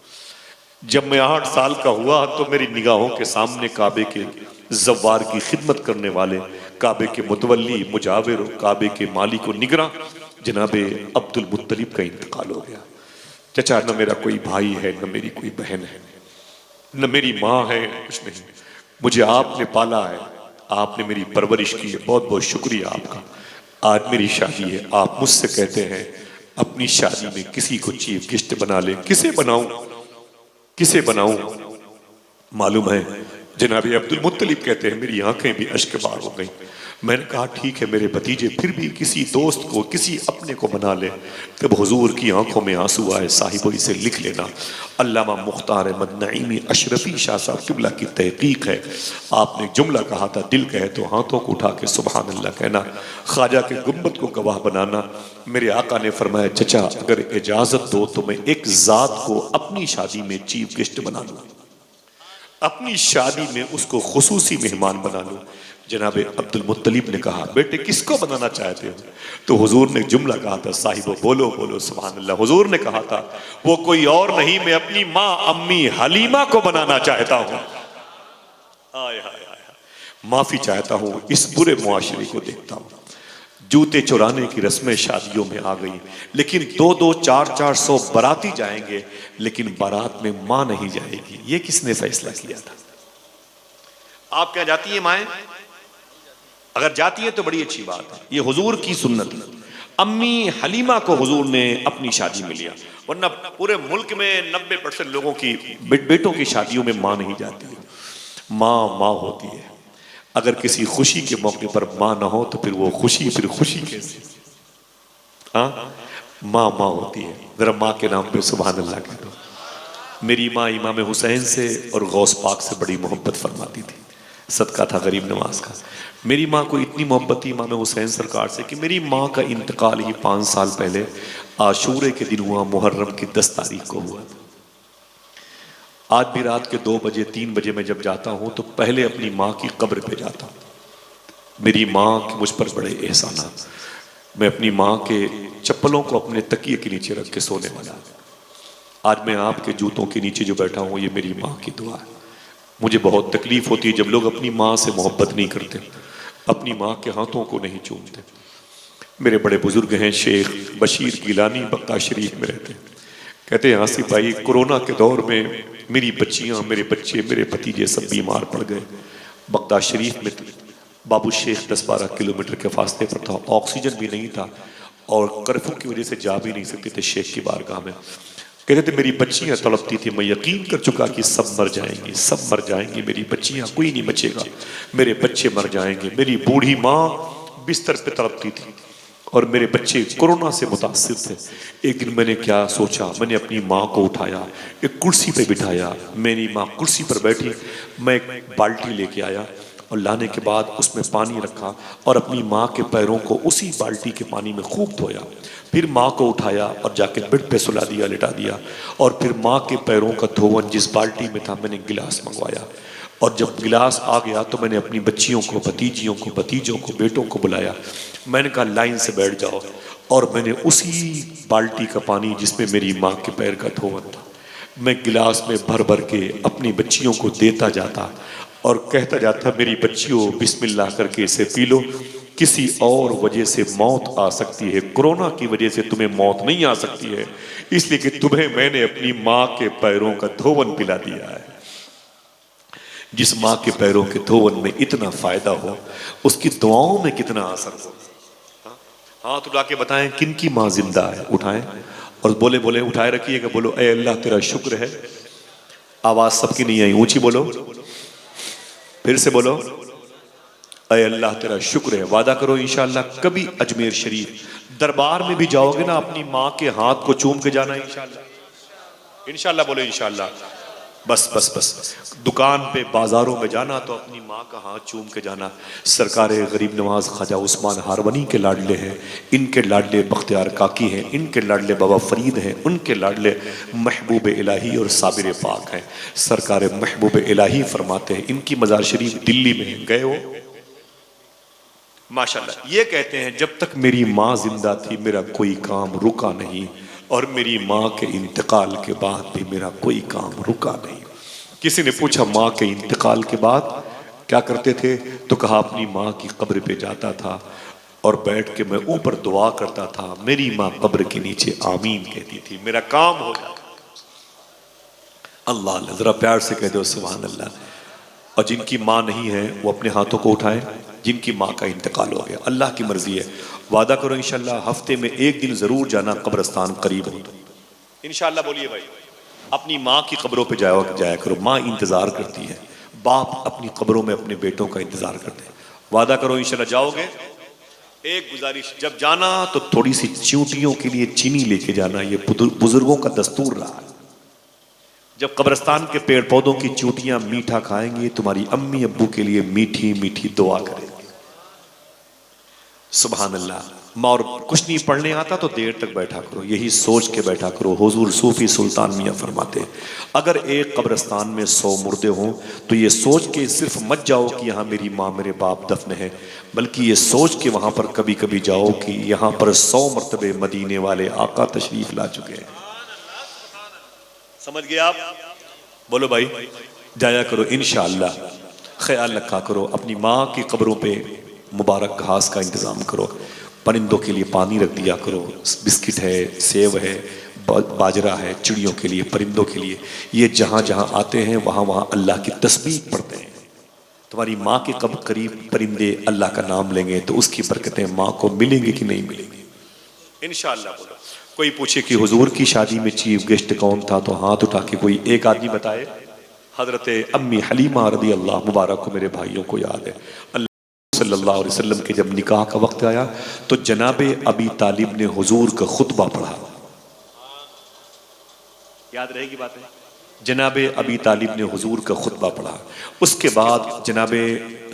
जब मैं 8 साल का हुआ तो मेरी निगाहों के सामने काबे के जव्वार की खिदमत करने वाले, काबे के मुतवल्ली, मुजाविर, काबे के मालिक व निगरां जनाबे अब्दुल मुत्तलिब का इंतकाल हो गया। चचा, न मेरा कोई भाई है, न मेरी कोई बहन है, न मेरी माँ है, कुछ नहीं। मुझे आपने पाला है, आपने मेरी परवरिश की है, बहुत बहुत शुक्रिया आपका। आज मेरी शादी है, आप मुझसे कहते हैं अपनी शादी में किसी को चीफ गेस्ट बना ले। किसे बनाऊं, किसे बनाऊं? मालूम है जनाबे अब्दुल मुत्तलिब कहते हैं मेरी आंखें भी अश्क बार हो गई। मैंने कहा ठीक है मेरे भतीजे, फिर भी किसी दोस्त को, किसी अपने को बना ले। तब हुजूर की आंखों में आंसू आए। साहिबो इसे लिख लेना, अल्लामा मुख्तार अहमद नईमी अशरफी शाह साहब किबला की तहकीक है। आपने एक जुमला कहा था, दिल कहे तो हाथों को उठा के सुभान अल्लाह कहना, ख्वाजा के गुंबद को गवाह बनाना। मेरे आका ने फरमाया चचा अगर इजाजत दो तो मैं एक जात को अपनी शादी में चीफ गेस्ट बना लूं, अपनी शादी में उसको खुसूसी मेहमान बना लूं। जनाबे अब्दुल मुत्तलिब ने कहा बेटे किसको बनाना चाहते हो? तो हुजूर ने जुमला कहा था, साहिबो बोलो बोलो सुभान अल्लाह। हुजूर ने कहा था वो कोई और नहीं, मैं अपनी माँ अम्मी हलीमा को बनाना चाहता हूं। आय हाय हाय, माफी चाहता हूं, इस बुरे मुआशरे को देखता हूं। जूते चुराने की रस्में शादियों में आ गई, लेकिन 2-2, 400 बाराती जाएंगे, लेकिन बारात में मां नहीं जाएगी। ये किसने फैसला किया था? आप क्या जाती है माएं? अगर जाती है तो बड़ी अच्छी बात है, ये हुजूर की सुन्नत है। अम्मी हलीमा को हुजूर ने अपनी शादी में लिया, वरना पूरे मुल्क में 90% लोगों की बेटों की शादियों में मां नहीं जाती। मां होती है। अगर किसी खुशी के मौके पर मां ना हो तो फिर वो खुशी कैसे? हाँ, मां होती है। जरा मां के नाम पे सुभान अल्लाह कह दो। मेरी माँ इमाम हुसैन से और गौस पाक से बड़ी मोहब्बत फरमाती थी। सदका था गरीब नवाज का। मेरी माँ को इतनी मोहब्बत थी इमाम हुसैन सरकार से कि मेरी माँ का इंतकाल ही 5 साल पहले आशूरे के दिन हुआ, मुहर्रम की 10 तारीख को हुआ। आज भी रात के 2 बजे 3 बजे मैं जब जाता हूँ तो पहले अपनी माँ की कब्र पे जाता हूँ। मेरी माँ के मुझ पर बड़े एहसानात। मैं अपनी माँ के चप्पलों को अपने तकिए के नीचे रख के सोने वाला। आज मैं आपके जूतों के नीचे जो बैठा हूँ ये मेरी माँ की दुआ है। मुझे बहुत तकलीफ होती है जब लोग अपनी माँ से मोहब्बत नहीं करते, अपनी माँ के हाथों को नहीं चूमते। मेरे बड़े बुजुर्ग हैं शेख बशीर गिलानी, बगदाद शरीफ में रहते हैं। कहते हैं आसिफ भाई कोरोना के दौर में मेरी बच्चियाँ, मेरे बच्चे, मेरे भतीजे सब बीमार पड़ गए। बगदाद शरीफ में बाबू शेख 10-12 किलोमीटर के फासले पर था, ऑक्सीजन भी नहीं था और कर्फ्यू की वजह से जा भी नहीं सकते थे शेख की बारगाह में। कहते थे मेरी बच्चियां तड़पती थी, मैं यकीन कर चुका कि सब मर जाएंगी, सब मर जाएंगी, मेरी बच्चियां, कोई नहीं बचेगा, मेरे बच्चे मर जाएंगे। मेरी बूढ़ी माँ बिस्तर पे तड़पती थी और मेरे बच्चे कोरोना से मुतासिर थे। एक दिन मैंने क्या सोचा, मैंने अपनी माँ को उठाया, एक कुर्सी पे बिठाया, मेरी माँ कुर्सी पर बैठी, मैं एक बाल्टी लेके आया और लाने के बाद उसमें पानी रखा और अपनी माँ के पैरों को उसी बाल्टी के पानी में खूब धोया। फिर माँ को उठाया और जाके बेड पे सुला दिया, लिटा दिया और फिर माँ के पैरों का धोवन जिस बाल्टी में था मैंने गिलास मंगवाया और जब गिलास आ गया तो मैंने अपनी बच्चियों को, भतीजियों को, भतीजों को, बेटों को बुलाया। मैंने कहा लाइन से बैठ जाओ और मैंने उसी बाल्टी का पानी जिसमें मेरी माँ के पैर का धोवन था मैं गिलास में भर भर के अपनी बच्चियों को देता जाता और कहता जाता मेरी बच्चियों बिस्मिल्लाह करके इसे पी लो, किसी और वजह से मौत आ सकती है, कोरोना की वजह से तुम्हें मौत नहीं आ सकती है, इसलिए कि तुम्हें मैंने अपनी माँ के पैरों का धोवन पिला दिया है। जिस माँ के पैरों के धोवन में इतना फायदा हो उसकी दुआओं में कितना असर हो। हाथ उठा के बताएं किन की माँ जिंदा है, उठाएं और बोले बोले उठाए रखिएगा, बोलो ऐ अल्लाह तेरा शुक्र है। आवाज सबकी नहीं आई, ऊंची बोलो, फिर से बोलो ऐ अल्लाह तेरा शुक्र है। वादा करो इंशाअल्लाह कभी अजमेर शरीफ दरबार में भी जाओगे ना अपनी माँ के हाथ को चूम के जाना इंशाअल्लाह। इंशाअल्लाह बोलो इंशाअल्लाह। बस बस बस दुकान पे बाजारों में जाना तो अपनी माँ का हाथ चूम के जाना। सरकार गरीब नवाज ख्वाजा उस्मान हारवनी के लाडले हैं, इनके लाडले बख्तियार काकी हैं, इनके लाडले बाबा फरीद हैं, उनके लाडले महबूब इलाही और साबिर पाक हैं। सरकार महबूब इलाही फरमाते हैं, इनकी मज़ार शरीफ दिल्ली में गए हो माशाल्लाह, ये कहते हैं जब तक मेरी माँ जिंदा थी मेरा कोई काम रुका नहीं, और मेरी माँ के इंतकाल के बाद भी मेरा कोई काम रुका नहीं। किसी ने पूछा माँ के इंतकाल के बाद क्या करते थे, तो कहा अपनी माँ की कब्र पे जाता था और बैठ के मैं ऊपर दुआ करता था, मेरी माँ कब्र के नीचे आमीन कहती थी, मेरा काम हो जाता। अल्लाह, जरा प्यार से कह दो सुभान अल्लाह। और जिनकी माँ नहीं है वो अपने हाथों को उठाएं, जिनकी माँ का इंतकाल हो गया। अल्लाह की मर्जी है, वादा करो इंशाल्लाह हफ्ते में एक दिन जरूर जाना कब्रिस्तान करीब हो तो इंशाल्लाह। बोलिए भाई, अपनी माँ की कब्रों पे जाया करो, माँ इंतजार करती है, बाप अपनी कब्रों में अपने बेटों का इंतजार करते हैं। वादा करो इंशाल्लाह जाओगे। एक गुजारिश, जब जाना तो थोड़ी सी चींटियों के लिए चीनी लेके जाना, ये बुजुर्गों का दस्तूर रहा है। जब कब्रिस्तान के पेड़ पौधों की चूटियां मीठा खाएंगी, तुम्हारी अम्मी अब्बू के लिए मीठी मीठी दुआ करेंगे। सुभान अल्लाह। और कुछ नहीं पढ़ने आता तो देर तक बैठा करो, यही सोच के बैठा करो। हुजूर सूफी सुल्तान मियां फरमाते, अगर एक कब्रिस्तान में 100 मुर्दे हों तो ये सोच के सिर्फ मत जाओ कि यहाँ मेरी माँ मेरे बाप दफन है, बल्कि ये सोच के वहां पर कभी कभी जाओ कि यहाँ पर 100 मरतबे मदीने वाले आका तशरीफ ला चुके हैं। समझ गए आप? बोलो भाई, जाया करो इंशाअल्लाह। ख्याल रखा करो, अपनी माँ की कब्रों पे मुबारक घास का इंतज़ाम करो, परिंदों के लिए पानी रख दिया करो, बिस्किट है, सेब है, बाजरा है, चिड़ियों के लिए, परिंदों के लिए। ये जहाँ जहाँ आते हैं वहाँ वहाँ अल्लाह की तस्बीह पढ़ते हैं। तुम्हारी माँ के कब करीब परिंदे अल्लाह का नाम लेंगे तो उसकी बरकतें माँ को मिलेंगी कि नहीं मिलेंगी इंशाअल्लाह। बोलो, कोई पूछे कि हुजूर की शादी में चीफ गेस्ट कौन था, तो हाथ उठा के कोई एक आदमी बताए। हजरत अम्मी हलीमा रदी अल्लाह मुबारक को मेरे भाइयों को याद है। अल्लाह सल्लल्लाहु अलैहि वसल्लम के जब निकाह का वक्त आया तो जनाबे अबी तालिब ने हुजूर का खुतबा पढ़ा। याद रहेगी बातें। जनाबे अबी तालिब ने हुजूर का खुतबा पढ़ा। उसके बाद जनाबे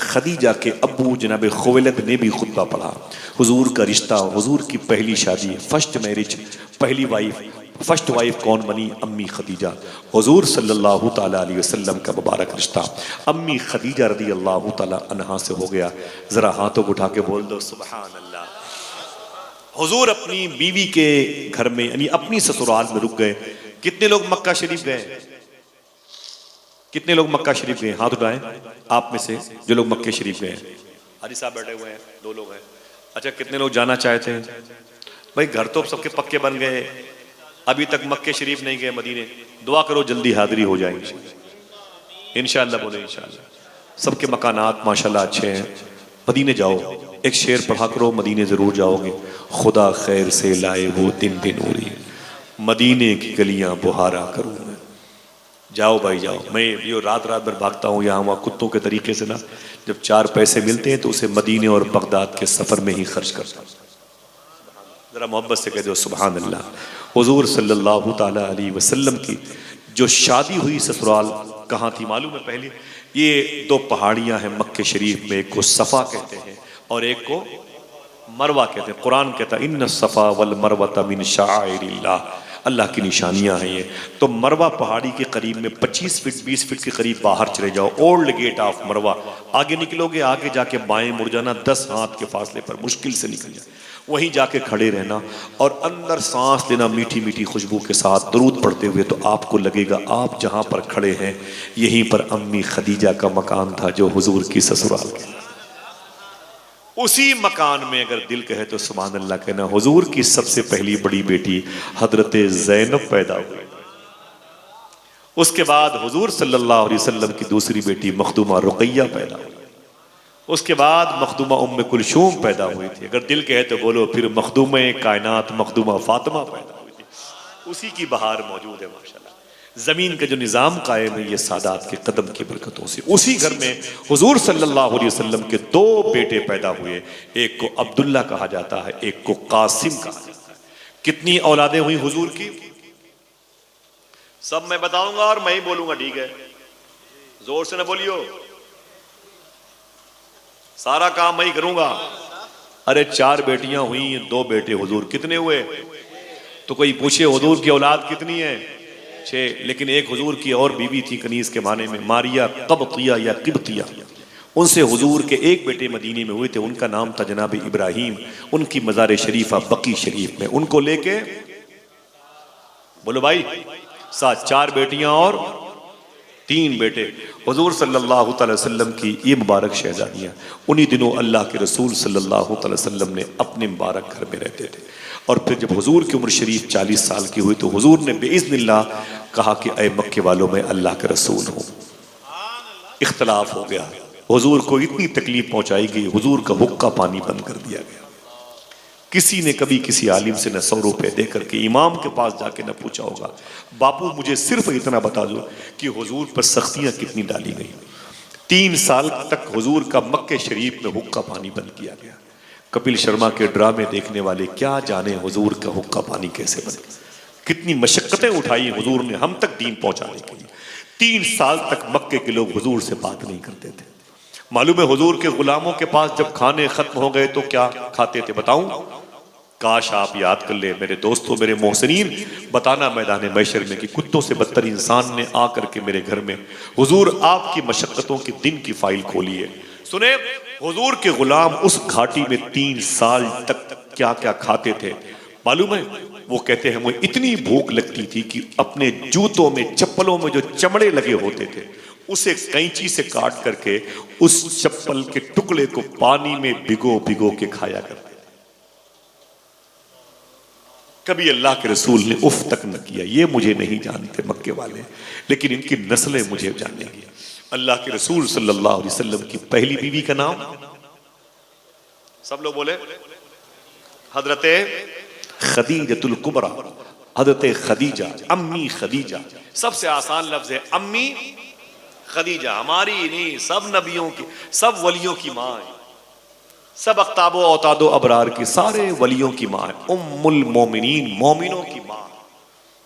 खदीजा के अब्बू जनाबे खुवैलद ने भी खुतबा पढ़ा। हुजूर का रिश्ता, हुजूर की पहली शादी, फर्स्ट मैरिज, पहली वाइफ, फर्स्ट वाइफ कौन बनी? अम्मी खदीजा। हुजूर सल्लल्लाहु ताला अलैहि वसल्लम का मुबारक रिश्ता अम्मी खदीजा रदी अल्लाह ताला अन्हा से हो गया। जरा हाथों को उठा के बोल दो सुभान अल्लाह। हुजूर अपनी बीवी के घर में यानी अपनी ससुराल में रुक गए। कितने लोग मक्का शरीफ गए? कितने लोग मक्का शरीफ गए? हाथ उठाएं आप में से जो लोग मक्के शरीफ गए। हाजी साहब बैठे हुए हैं, 2 लोग हैं। अच्छा, कितने लोग जाना चाहते हैं? भाई घर तो सबके पक्के बन गए, अभी तक मक्के शरीफ नहीं गए मदीने। दुआ करो जल्दी हाजिरी हो जाएगी इंशाअल्लाह। बोले इंशाअल्लाह। सबके मकानात माशाल्लाह अच्छे हैं, मदीने जाओ। एक शेर पढ़ा करो, मदीने जरूर जाओगे। खुदा खैर से लाए वो दिन नूरी, मदीने की गलियां बुहारा करूँ मैं। जाओ भाई जाओ। मैं यो रात रात भर भागता हूँ यहाँ वहाँ कुत्तों के तरीके से ना, जब 4 पैसे मिलते हैं तो उसे मदीने और बगदाद के सफर में ही खर्च करता हूँ। जरा मोहब्बत से कह दो सुभान अल्लाह। हुजूर सल्लल्लाहु ताला अलैहि वसल्लम की जो शादी हुई ससुराल कहाँ थी मालूम है? पहले ये 2 पहाड़ियाँ हैं मक्के शरीफ में, एक को सफ़ा कहते हैं और एक को मरवा कहते हैं। कुरान कहता है इन्न सफ़ा वल मरवता मिन शाइरिल्लाह, अल्लाह की निशानियां हैं ये। तो मरवा पहाड़ी के करीब में 25 फीट 20 फीट के करीब बाहर चले जाओ, ओल्ड गेट ऑफ मरवा। आगे निकलोगे, आगे जाके बाएं मुड़ जाना, 10 हाथ के फासले पर मुश्किल से निकल जाए, वहीं जाके खड़े रहना और अंदर सांस लेना मीठी मीठी खुशबू के साथ दरूद पढ़ते हुए। तो आपको लगेगा आप जहां पर खड़े हैं यहीं पर अम्मी खदीजा का मकान था जो हुजूर की ससुराल के। उसी मकान में अगर दिल कहे तो सुभान अल्लाह कहना। हुजूर की सबसे पहली बड़ी बेटी हजरत ज़ैनब पैदा हुई। उसके बाद हुजूर सल्लल्लाहु अलैहि वसल्लम की दूसरी बेटी मखदूमा रुकैया पैदा हुई। उसके बाद मखदूमा उम्मे कुलसूम पैदा हुई थी। अगर दिल कहे तो बोलो फिर मखदूमा कायनात मखदूमा फातिमा पैदा हुई थी। उसी की बहार मौजूद है माशाल्लाह। जमीन का जो निज़ाम कायम है ये सादात के कदम की बरकतों से। उसी घर में हुजूर सल्लल्लाहु अलैहि वसल्लम के 2 बेटे पैदा हुए। एक को अब्दुल्ला कहा जाता है, एक को कासिम कहा जाता है। कितनी औलादें हुई हुजूर की? सब मैं बताऊंगा और मैं ही बोलूंगा, ठीक है? जोर से ना बोलियो, सारा काम मैं ही करूंगा। अरे 4 बेटियां हुई, 2 बेटे हुजूर, कितने हुए? तो कोई पूछे हुजूर की औलाद कितनी है? 6। लेकिन एक हुजूर की और बीवी थी कनीज के माने में, मारिया कब्तिया या किब्तिया। उनसे हुजूर के एक बेटे मदीने में हुए थे, उनका नाम था जनाब इब्राहिम। उनकी मज़ार शरीफा बकी शरीफ में, उनको लेके बोलो भाई, 7, 4 बेटियां और 3 बेटे। हुजूर सल्लल्लाहु अलैहि वसल्लम की ये मुबारक शहजादियां, उन्हीं दिनों अल्लाह के रसूल सल्लल्लाहु अलैहि वसल्लम ने अपने मुबारक घर में रहते थे। और फिर जब हुजूर की उम्र शरीफ 40 साल की हुई तो हुजूर ने बेइज़्निल्लाह कहा कि ऐ मक्के वालों, मैं अल्लाह के रसूल हूँ। इख्तलाफ हो गया, हुजूर को इतनी तकलीफ पहुंचाई गई, हुजूर का हुक्का पानी बंद कर दिया गया। किसी ने कभी किसी आलिम से न 100 रुपए दे करके इमाम के पास जाके न पूछा होगा, बापू मुझे सिर्फ इतना बता दो कि हुजूर पर सख्तियां कितनी डाली गई। 3 साल तक हुजूर का मक्के शरीफ में हुक्का पानी बंद किया गया। कपिल शर्मा के ड्रामे देखने वाले क्या जाने हुजूर का हुक्का पानी कैसे बने, कितनी मशक्कतें उठाई हुजूर ने हम तक दीन पहुंचाने के लिए। 3 साल तक मक्के के लोग हुजूर से बात नहीं करते थे। मालूम है हुजूर के गुलामों के पास जब खाने खत्म हो गए तो क्या खाते थे बताऊं? काश आप याद कर ले मेरे दोस्तों, मेरे मोहसिनीन, बताना मैदान मैशर में कि कुत्तों से बदतर इंसान ने आकर के मेरे घर में हुजूर आपकी मशक्कतों की दिन की फाइल खोली है। सुने, हुजूर के गुलाम उस घाटी में 3 साल तक क्या क्या खाते थे मालूम है? वो कहते हैं मुझे इतनी भूख लगती थी कि अपने जूतों में, चप्पलों में जो चमड़े लगे होते थे उसे कैंची से काट करके उस चप्पल के टुकड़े को पानी में भिगो भिगो के खाया करते। कभी अल्लाह के रसूल ने उफ तक न किया। ये मुझे नहीं जानते मक्के वाले, लेकिन इनकी नस्लें मुझे जानेंगी। अल्लाह के रसूल सल्लल्लाहु अलैहि वसल्लम की पहली बीवी का नाम, सब लोग बोले, हजरते खदीजतुल कुबरा, हजरत खदीजा, अम्मी खदीजा। सबसे आसान लफ्ज है अम्मी खदीजा। हमारी नहीं, सब नबियों की, सब वलियों की माँ है, सब अख्ताबो औतादो अबरार की, सारे वलियों की माँ है, उम्मुल मोमिनीन, मोमिनों की माँ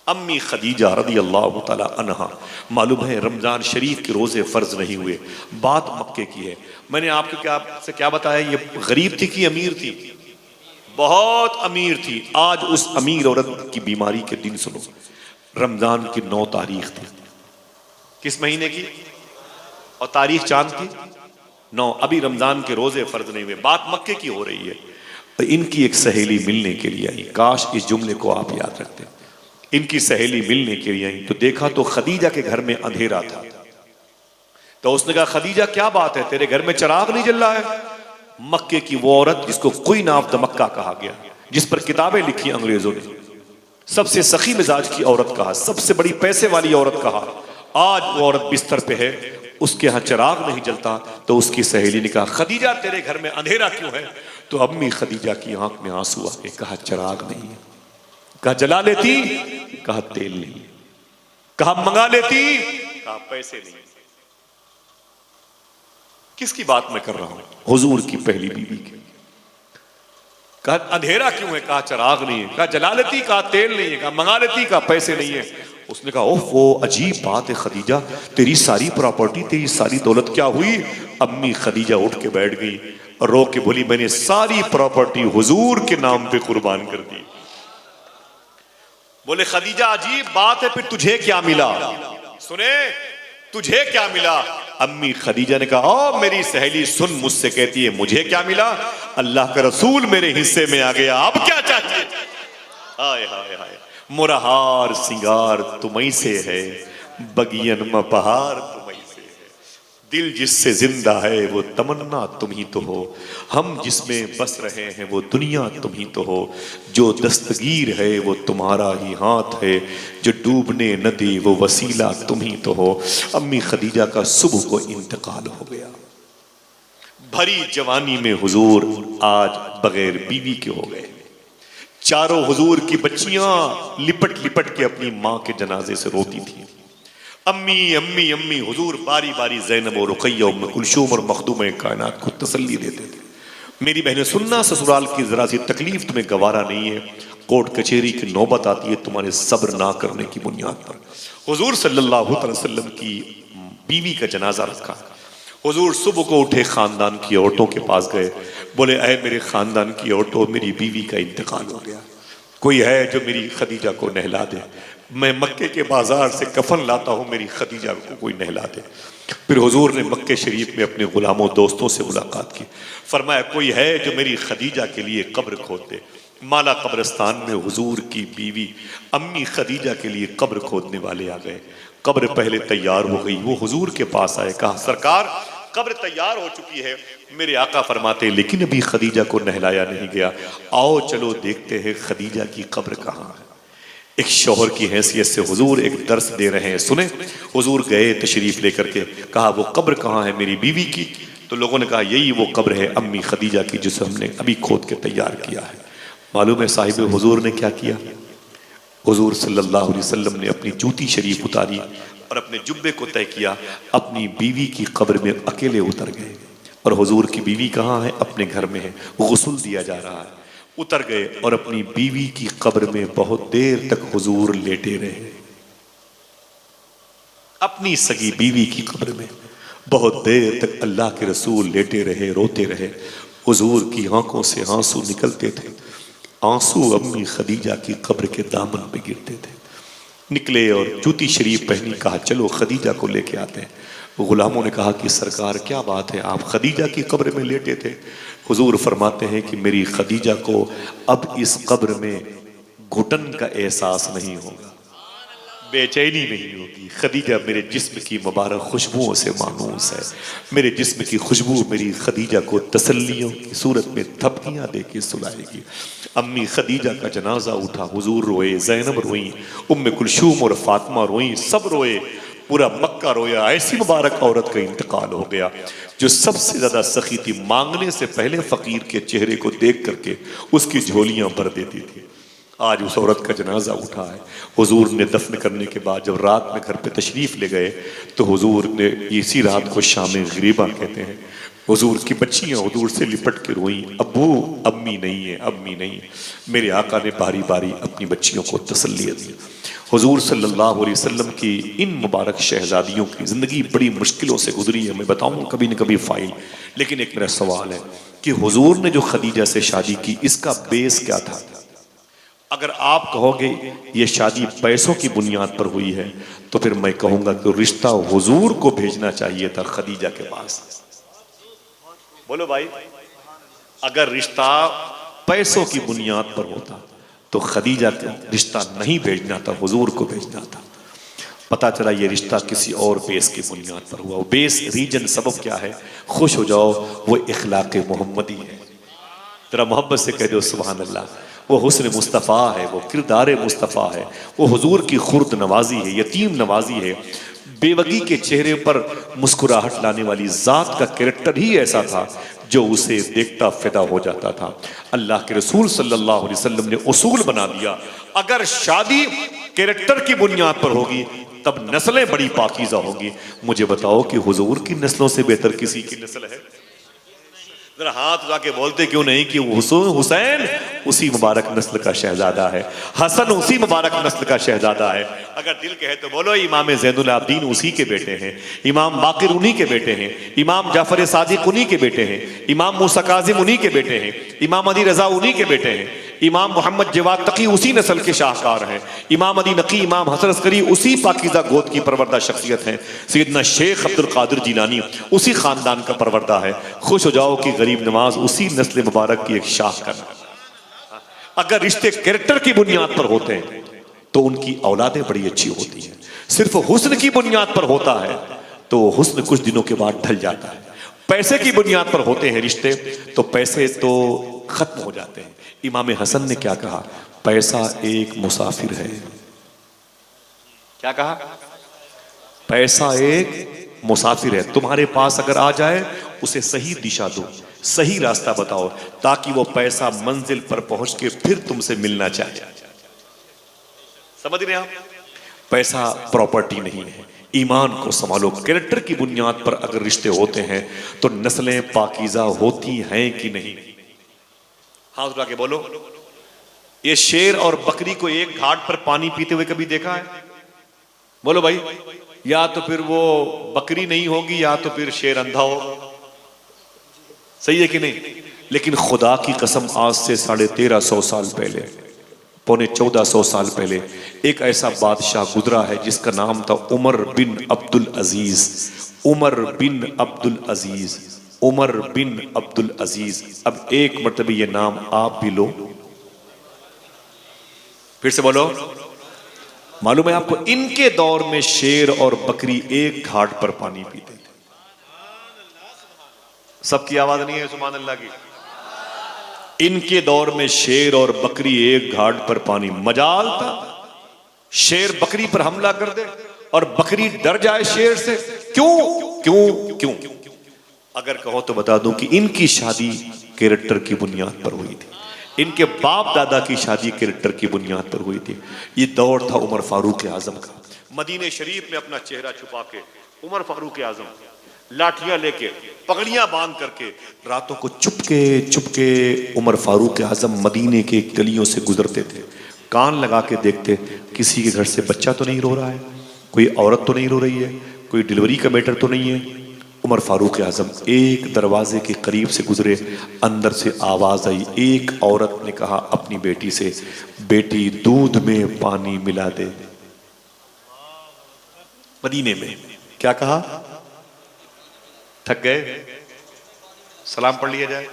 अम्मी खदीजा रदी अल्लाह तआला अन्हा। मालूम है रमजान शरीफ के रोजे फर्ज नहीं हुए, बात मक्के की है। मैंने आपको क्या बताया, ये गरीब थी कि अमीर थी? बहुत अमीर थी। आज उस अमीर औरत की बीमारी के दिन सुनो। रमजान की 9 तारीख थी, किस महीने की? और तारीख चांद की 9। अभी रमजान के रोजे फर्ज नहीं हुए, बात मक्के की हो रही है। तो इनकी एक सहेली मिलने के लिए आई, काश इस जुमले को आप याद रखते। इनकी सहेली मिलने के लिए आई तो देखा तो खदीजा के घर में अंधेरा था। तो उसने कहा खदीजा क्या बात है, तेरे घर में चिराग नहीं जल रहा है? मक्के की वो औरत जिसको क्वीन ऑफ द मक्का कहा गया, जिस पर किताबें लिखी अंग्रेजों ने, सबसे सखी मिजाज की औरत कहा, सबसे बड़ी पैसे वाली औरत कहा, आज वो औरत बिस्तर पे है, उसके यहाँ चिराग नहीं जलता। तो उसकी सहेली ने कहा खदीजा तेरे घर में अंधेरा क्यों है? तो अम्मी खदीजा की आंख में आंसू आ गए। कहा चिराग नहीं है। कहा जला लेती? कहा तेल नहीं। कहा मंगा लेती? कहा पैसे नहीं। किसकी बात मैं कर रहा हूं? हुजूर की पहली बीवी की। कहा अंधेरा क्यों है? कहा चिराग नहीं है। कहा जला लेती? कहा तेल नहीं है। कहा मंगा लेती? कहा पैसे नहीं है। उसने कहा ओह वो अजीब बात है खदीजा, तेरी सारी प्रॉपर्टी, तेरी सारी दौलत क्या हुई? अम्मी खदीजा उठ के बैठ गई और रो के बोली मैंने सारी प्रॉपर्टी हुजूर के नाम पे कुर्बान कर दी। बोले खदीजा अजीब बात है, फिर तुझे क्या मिला? सुने तुझे क्या मिला? अम्मी खदीजा ने कहा ओ मेरी सहेली सुन, मुझसे कहती है मुझे क्या मिला? अल्लाह का रसूल मेरे हिस्से में आ गया, अब क्या चाहिए? हाय हाय हाय, मुरहार सिंगार तुम्हीं से है, बगियन में बहार तुम्हीं से है, दिल जिससे जिंदा है वो तमन्ना तुम ही तो हो, हम जिसमें बस रहे हैं वो दुनिया तुम ही तो हो, जो दस्तगीर है वो तुम्हारा ही हाथ है, जो डूबने न दे वो वसीला तुम ही तो हो। अम्मी खदीजा का सुबह को इंतकाल हो गया। भरी जवानी में हुजूर आज बगैर बीवी के हो गए। चारों हुजूर की बच्चियां लिपट लिपट के अपनी मां के जनाजे से रोती थी। अम्मी अम्मी अम्मी। हुजूर बारी बारी ज़ैनब और रुक़ैया, उम्मे कुलसूम और मखदूम कायनात को तसल्ली देते थे। मेरी बहनें सुनना, ससुराल की जरा सी तकलीफ तुम्हें गवारा नहीं है, कोर्ट कचहरी की नौबत आती है तुम्हारे सब्र ना करने की बुनियाद पर। हुजूर सल्लल्लाहु अलैहि वसल्लम की बीवी का जनाजा रखा। हुजूर सुबह को उठे, खानदान की औरतों के पास गए, बोले ऐ मेरे खानदान की औरतों, मेरी बीवी का इंतकाल हो गया, कोई है जो मेरी खदीजा को नहला दे। मैं मक्के के बाजार से कफन लाता हूँ, मेरी खदीजा को कोई नहला दे। फिर हुजूर ने मक्के शरीफ में अपने गुलामों दोस्तों से मुलाकात की, फरमाया कोई है जो मेरी खदीजा के लिए कब्र खोद दे। माला कब्रिस्तान में हुजूर की बीवी अम्मी खदीजा के लिए कब्र खोदने वाले आ गए। कब्र पहले तैयार हो गई, वो हुजूर के पास आए, कहा सरकार कब्र तैयार हो चुकी है। मेरे आका फरमाते लेकिन अभी खदीजा को नहलाया नहीं गया, आओ चलो देखते हैं खदीजा की कब्र कहाँ है। एक शौहर की हैसियत से हुजूर एक दर्स दे रहे हैं, सुने। हुजूर गए तशरीफ लेकर के, कहा वो कब्र कहाँ है मेरी बीवी की? तो लोगों ने कहा यही वो कब्र है अम्मी खदीजा की, जिसे हमने अभी खोद के तैयार किया है। मालूम है साहिब हुजूर ने क्या किया? हुजूर सल्लल्लाहु अलैहि वसल्लम ने अपनी जूती शरीफ उतारी और अपने जुब्बे को तय किया, अपनी बीवी की कब्र में अकेले उतर गए। और हुजूर की बीवी कहाँ है? अपने घर में है, गुस्ल दिया जा रहा है। उतर गए और अपनी बीवी की कब्र में बहुत देर तक हुजूर लेटे रहे। अपनी सगी बीवी की कब्र में बहुत देर तक अल्लाह के रसूल लेटे रहे, रोते रहे। हुजूर की आंखों से आंसू निकलते थे, आंसू अम्मी खदीजा की कब्र के दामन पे गिरते थे। निकले और जूती शरीफ पहनी, कहा चलो खदीजा को लेके आते हैं। गुलामों ने कहा कि सरकार क्या बात है, आप खदीजा की कब्र में लेटे थे। हुजूर फरमाते हैं कि मेरी खदीजा को अब इस कब्र में घुटन का एहसास नहीं होगा, बेचैनी नहीं होगी। खदीजा मेरे जिस्म की मुबारक खुशबुओं से मानूस है। मेरे जिस्म की खुशबू मेरी खदीजा को तसल्लियों की सूरत में थपकियां दे के सुलाएगी। अम्मी खदीजा का जनाजा उठा, हुजूर रोए, ज़ैनब रोई, उम्मे कुलसूम और फातिमा रोई, सब रोए, पूरा मक्का रोया। ऐसी मुबारक औरत का इंतकाल हो गया जो सबसे ज्यादा सखी थी, मांगने से पहले फकीर के चेहरे को देख करके उसकी झोलियां भर देती थी। आज उस औरत का जनाजा उठा है। हुजूर ने दफन करने के बाद जब रात में घर पे तशरीफ ले गए तो हुजूर ने इसी रात को शाम गरीबा कहते हैं, हुजूर की बच्चियां हुजूर से लिपट के रोईं, अब्बू अम्मी नहीं है, अम्मी नहीं। मेरे आका ने बारी बारी अपनी बच्चियों को तसल्ली दी। हुजूर सल्लल्लाहु अलैहि वसल्लम की इन मुबारक शहजादियों की ज़िंदगी बड़ी मुश्किलों से गुजरी है। मैं बताऊँ कभी न कभी फाइल, लेकिन एक मेरा सवाल है कि हुजूर ने जो खदीजा से शादी की, इसका बेस क्या था? अगर आप कहोगे ये शादी पैसों की बुनियाद पर हुई है, तो फिर मैं कहूँगा कि रिश्ता हुजूर को भेजना चाहिए था खदीजा के पास। बोलो भाई, अगर रिश्ता पैसों की बुनियाद पर होता तो खदीजा का रिश्ता नहीं भेजना था, हुजूर को भेजना था। पता चला ये रिश्ता किसी और बेस की बुनियाद पर हुआ। वो बेस, रीजन, सबब क्या है? खुश हो जाओ, वो इखलाक मोहम्मदी है। जरा मोहब्बत से कह दो सुभान अल्लाह। वो हुस्न मुस्तफ़ा है, वो किरदार मुस्तफ़ा है, वो हुजूर की खुर्द नवाजी है, यतीम नवाजी है। बेवगी के चेहरे पर मुस्कुराहट लाने वाली जात का कैरेक्टर ही ऐसा था जो उसे देखता फिदा हो जाता था। अल्लाह के रसूल सल्लल्लाहु अलैहि वसल्लम ने उसूल बना दिया, अगर शादी कैरेक्टर की बुनियाद पर होगी तब नस्लें बड़ी पाकीज़ा होगी। मुझे बताओ कि हुजूर की नस्लों से बेहतर किसी की नस्ल है? जरा हाथ उठा के बोलते क्यों नहीं कि हुसैन उसी मुबारक नस्ल का शहजादा है, हसन उसी मुबारक नस्ल का शहजादा है। अगर दिल कहे तो बोलो इमाम ज़ैनुल आबिदीन उसी के बेटे हैं, इमाम बाकिर उन्हीं के बेटे हैं, इमाम जाफर सादिक उन्हीं के बेटे हैं, इमाम मूसा काज़िम उन्हीं के बेटे हैं, इमाम अली रज़ा उन्हीं के बेटे हैं, इमाम मोहम्मद जवाद तकी उसी नस्ल के शाहकार हैं, इमाम अली नकी, इमाम हसन अस्करी उसी पाकीज़ा गोद की परवरदा शख्सियत हैं, सैयदना शेख अब्दुल कादिर जिलानी उसी खानदान का परवरदा है। खुश हो जाओ कि गरीब नवाज उसी नस्ल मुबारक की एक शाख का नाम। अगर रिश्ते कैरेक्टर की बुनियाद पर होते हैं तो उनकी औलादें बड़ी अच्छी होती हैं। सिर्फ हुस्न की बुनियाद पर होता है तो हुस्न कुछ दिनों के बाद ढल जाता है। पैसे की बुनियाद पर होते हैं रिश्ते तो पैसे तो खत्म हो जाते हैं। इमाम हसन ने क्या कहा? पैसा एक मुसाफिर है। क्या कहा? पैसा एक मुसाफिर है। तुम्हारे पास अगर आ जाए उसे सही दिशा दो, सही रास्ता बताओ, ताकि वो पैसा मंजिल पर पहुंच के फिर तुमसे मिलना चाहे। समझ रहे हैं आप? पैसा प्रॉपर्टी नहीं है, ईमान को संभालो। कैरेक्टर की बुनियाद पर अगर रिश्ते होते हैं तो नस्लें पाकीज़ा होती हैं कि नहीं? हाथ उठा के बोलो। ये शेर और बकरी को एक घाट पर पानी पीते हुए कभी देखा है? बोलो भाई। या तो फिर वो बकरी नहीं होगी या तो फिर शेर अंधा हो। सही है कि नहीं? लेकिन खुदा की कसम, आज से 1350 साल पहले, पौने 1400 साल पहले एक ऐसा बादशाह गुजरा है जिसका नाम था उमर बिन अब्दुल अजीज। उमर बिन अब्दुल अजीज, उमर बिन अब्दुल अजीज। अब एक मर्तबे ये नाम आप भी लो, फिर से बोलो। मालूम है आपको, इनके दौर में शेर और बकरी एक घाट पर पानी पीते थे। सबकी आवाज नहीं है सुभान अल्लाह की? इनके दौर में शेर और बकरी एक घाट पर पानी। मजाल था शेर बकरी पर हमला कर दे और बकरी डर जाए शेर से। क्यों क्यों क्यों? अगर कहो तो बता दूं कि इनकी शादी कैरेक्टर की बुनियाद पर हुई थी। इनके बाप दादा की शादी कैरेक्टर की बुनियाद पर हुई थी। ये दौर था उमर फारूक आजम का। मदीने शरीफ में अपना चेहरा छुपा के उमर फारूक आजम लाठियां लेके, पगड़ियां बांध करके, रातों को चुपके चुपके उमर फारूक आजम मदीने के गलियों से गुजरते थे। कान लगा के देखते किसी के घर से बच्चा तो नहीं रो रहा है, कोई औरत तो नहीं रो रही है, कोई डिलीवरी का मैटर तो नहीं है। उमर फारूक आजम एक दरवाजे के करीब से गुजरे, अंदर से आवाज आई। एक औरत ने कहा अपनी बेटी से, बेटी दूध में पानी मिला दे। मदीने में क्या कहा? थक गए? सलाम पढ़ लिया जाए।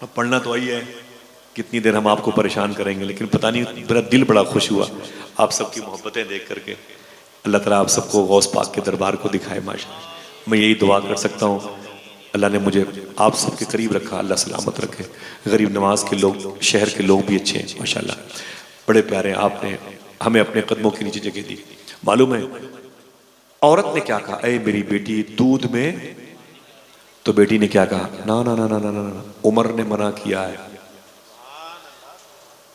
अब पढ़ना तो आई है, कितनी देर हम आपको परेशान करेंगे। लेकिन पता नहीं, मेरा दिल बड़ा खुश हुआ आप सबकी मोहब्बतें देख करके। अल्लाह ताला आप सबको गौस पाक के दरबार को दिखाए माशाअल्लाह। मैं यही दुआ कर सकता हूँ, अल्लाह ने मुझे आप सबके करीब रखा, अल्लाह सलामत रखे। गरीब नवाज के लोग, शहर के लोग भी अच्छे हैं माशाअल्लाह, बड़े प्यारे। आपने हमें अपने कदमों के नीचे जगह दी। मालूम है औरत ने क्या कहा? ऐ मेरी बेटी दूध में। तो बेटी ने क्या कहा? ना ना ना ना ना ना, उमर ने मना किया है।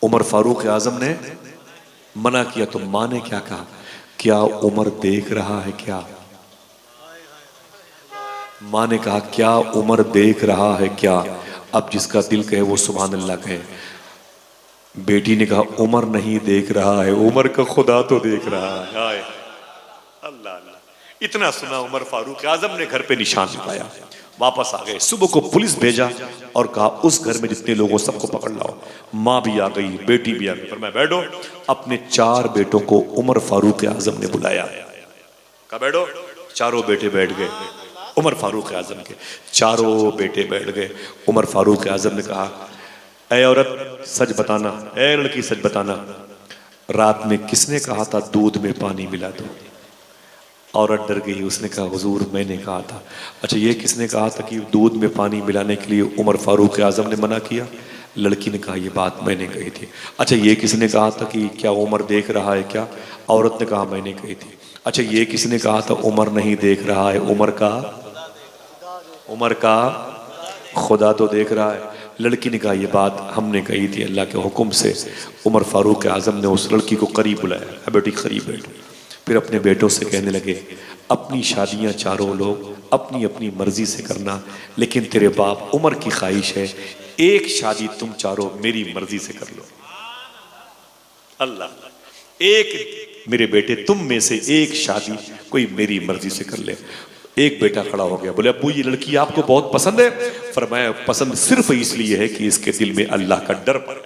उमर फारूक आजम ने मना किया। तो मां ने क्या कहा? क्या उमर देख रहा है क्या? मां ने कहा क्या उमर देख रहा है क्या? अब जिसका दिल कहे वो सुभान अल्लाह कहे। बेटी ने कहा उमर नहीं देख रहा है, उमर का खुदा तो देख रहा है। अल्लाह अल्लाह। इतना सुना उमर फारूक आजम ने घर पे निशान लगाया, वापस आ गए। सुबह को पुलिस भेजा और कहा उस घर में जितने लोगों सबको पकड़ लाओ। माँ भी आ गई, बेटी भी आ गई। पर मैं बैठो, अपने 4 बेटों को उमर फारूक आजम ने बुलाया। कहा बैठो। चारों बेटे बैठ गए। उमर फारूक आजम के चारों बेटे बैठ गए। उमर फारूक आजम ने कहा ऐ औरत सच बताना, ऐ लड़की सच बताना, रात में किसने कहा था दूध में पानी मिला दो? औरत डर गई, उसने कहा हुजूर मैंने कहा था। अच्छा ये किसने कहा था कि दूध में पानी मिलाने के लिए उमर फारूक आजम ने मना किया? लड़की ने कहा ये बात मैंने कही थी। अच्छा ये किसने कहा था कि क्या उमर देख रहा है क्या? औरत ने कहा मैंने कही थी। अच्छा ये किसने कहा था उमर नहीं देख रहा है? उमर का खुदा तो देख रहा है। लड़की ने कहा ये बात हमने कही थी अल्लाह के हुक्म से। उमर फारूक आजम ने उस लड़की को करीब बुलाया, बेटी करीब बैठो। फिर अपने बेटों से कहने लगे अपनी शादियां चारों लोग अपनी अपनी मर्जी से करना, लेकिन तेरे बाप उमर की ख्वाहिश है एक शादी तुम चारों मेरी मर्जी से कर लो। अल्लाह, एक मेरे बेटे तुम में से एक शादी कोई मेरी मर्जी से कर ले। एक बेटा खड़ा हो गया, बोले अब्बू ये लड़की आपको बहुत पसंद है? फरमाया पसंद सिर्फ इसलिए है कि इसके दिल में अल्लाह का डर पड़े।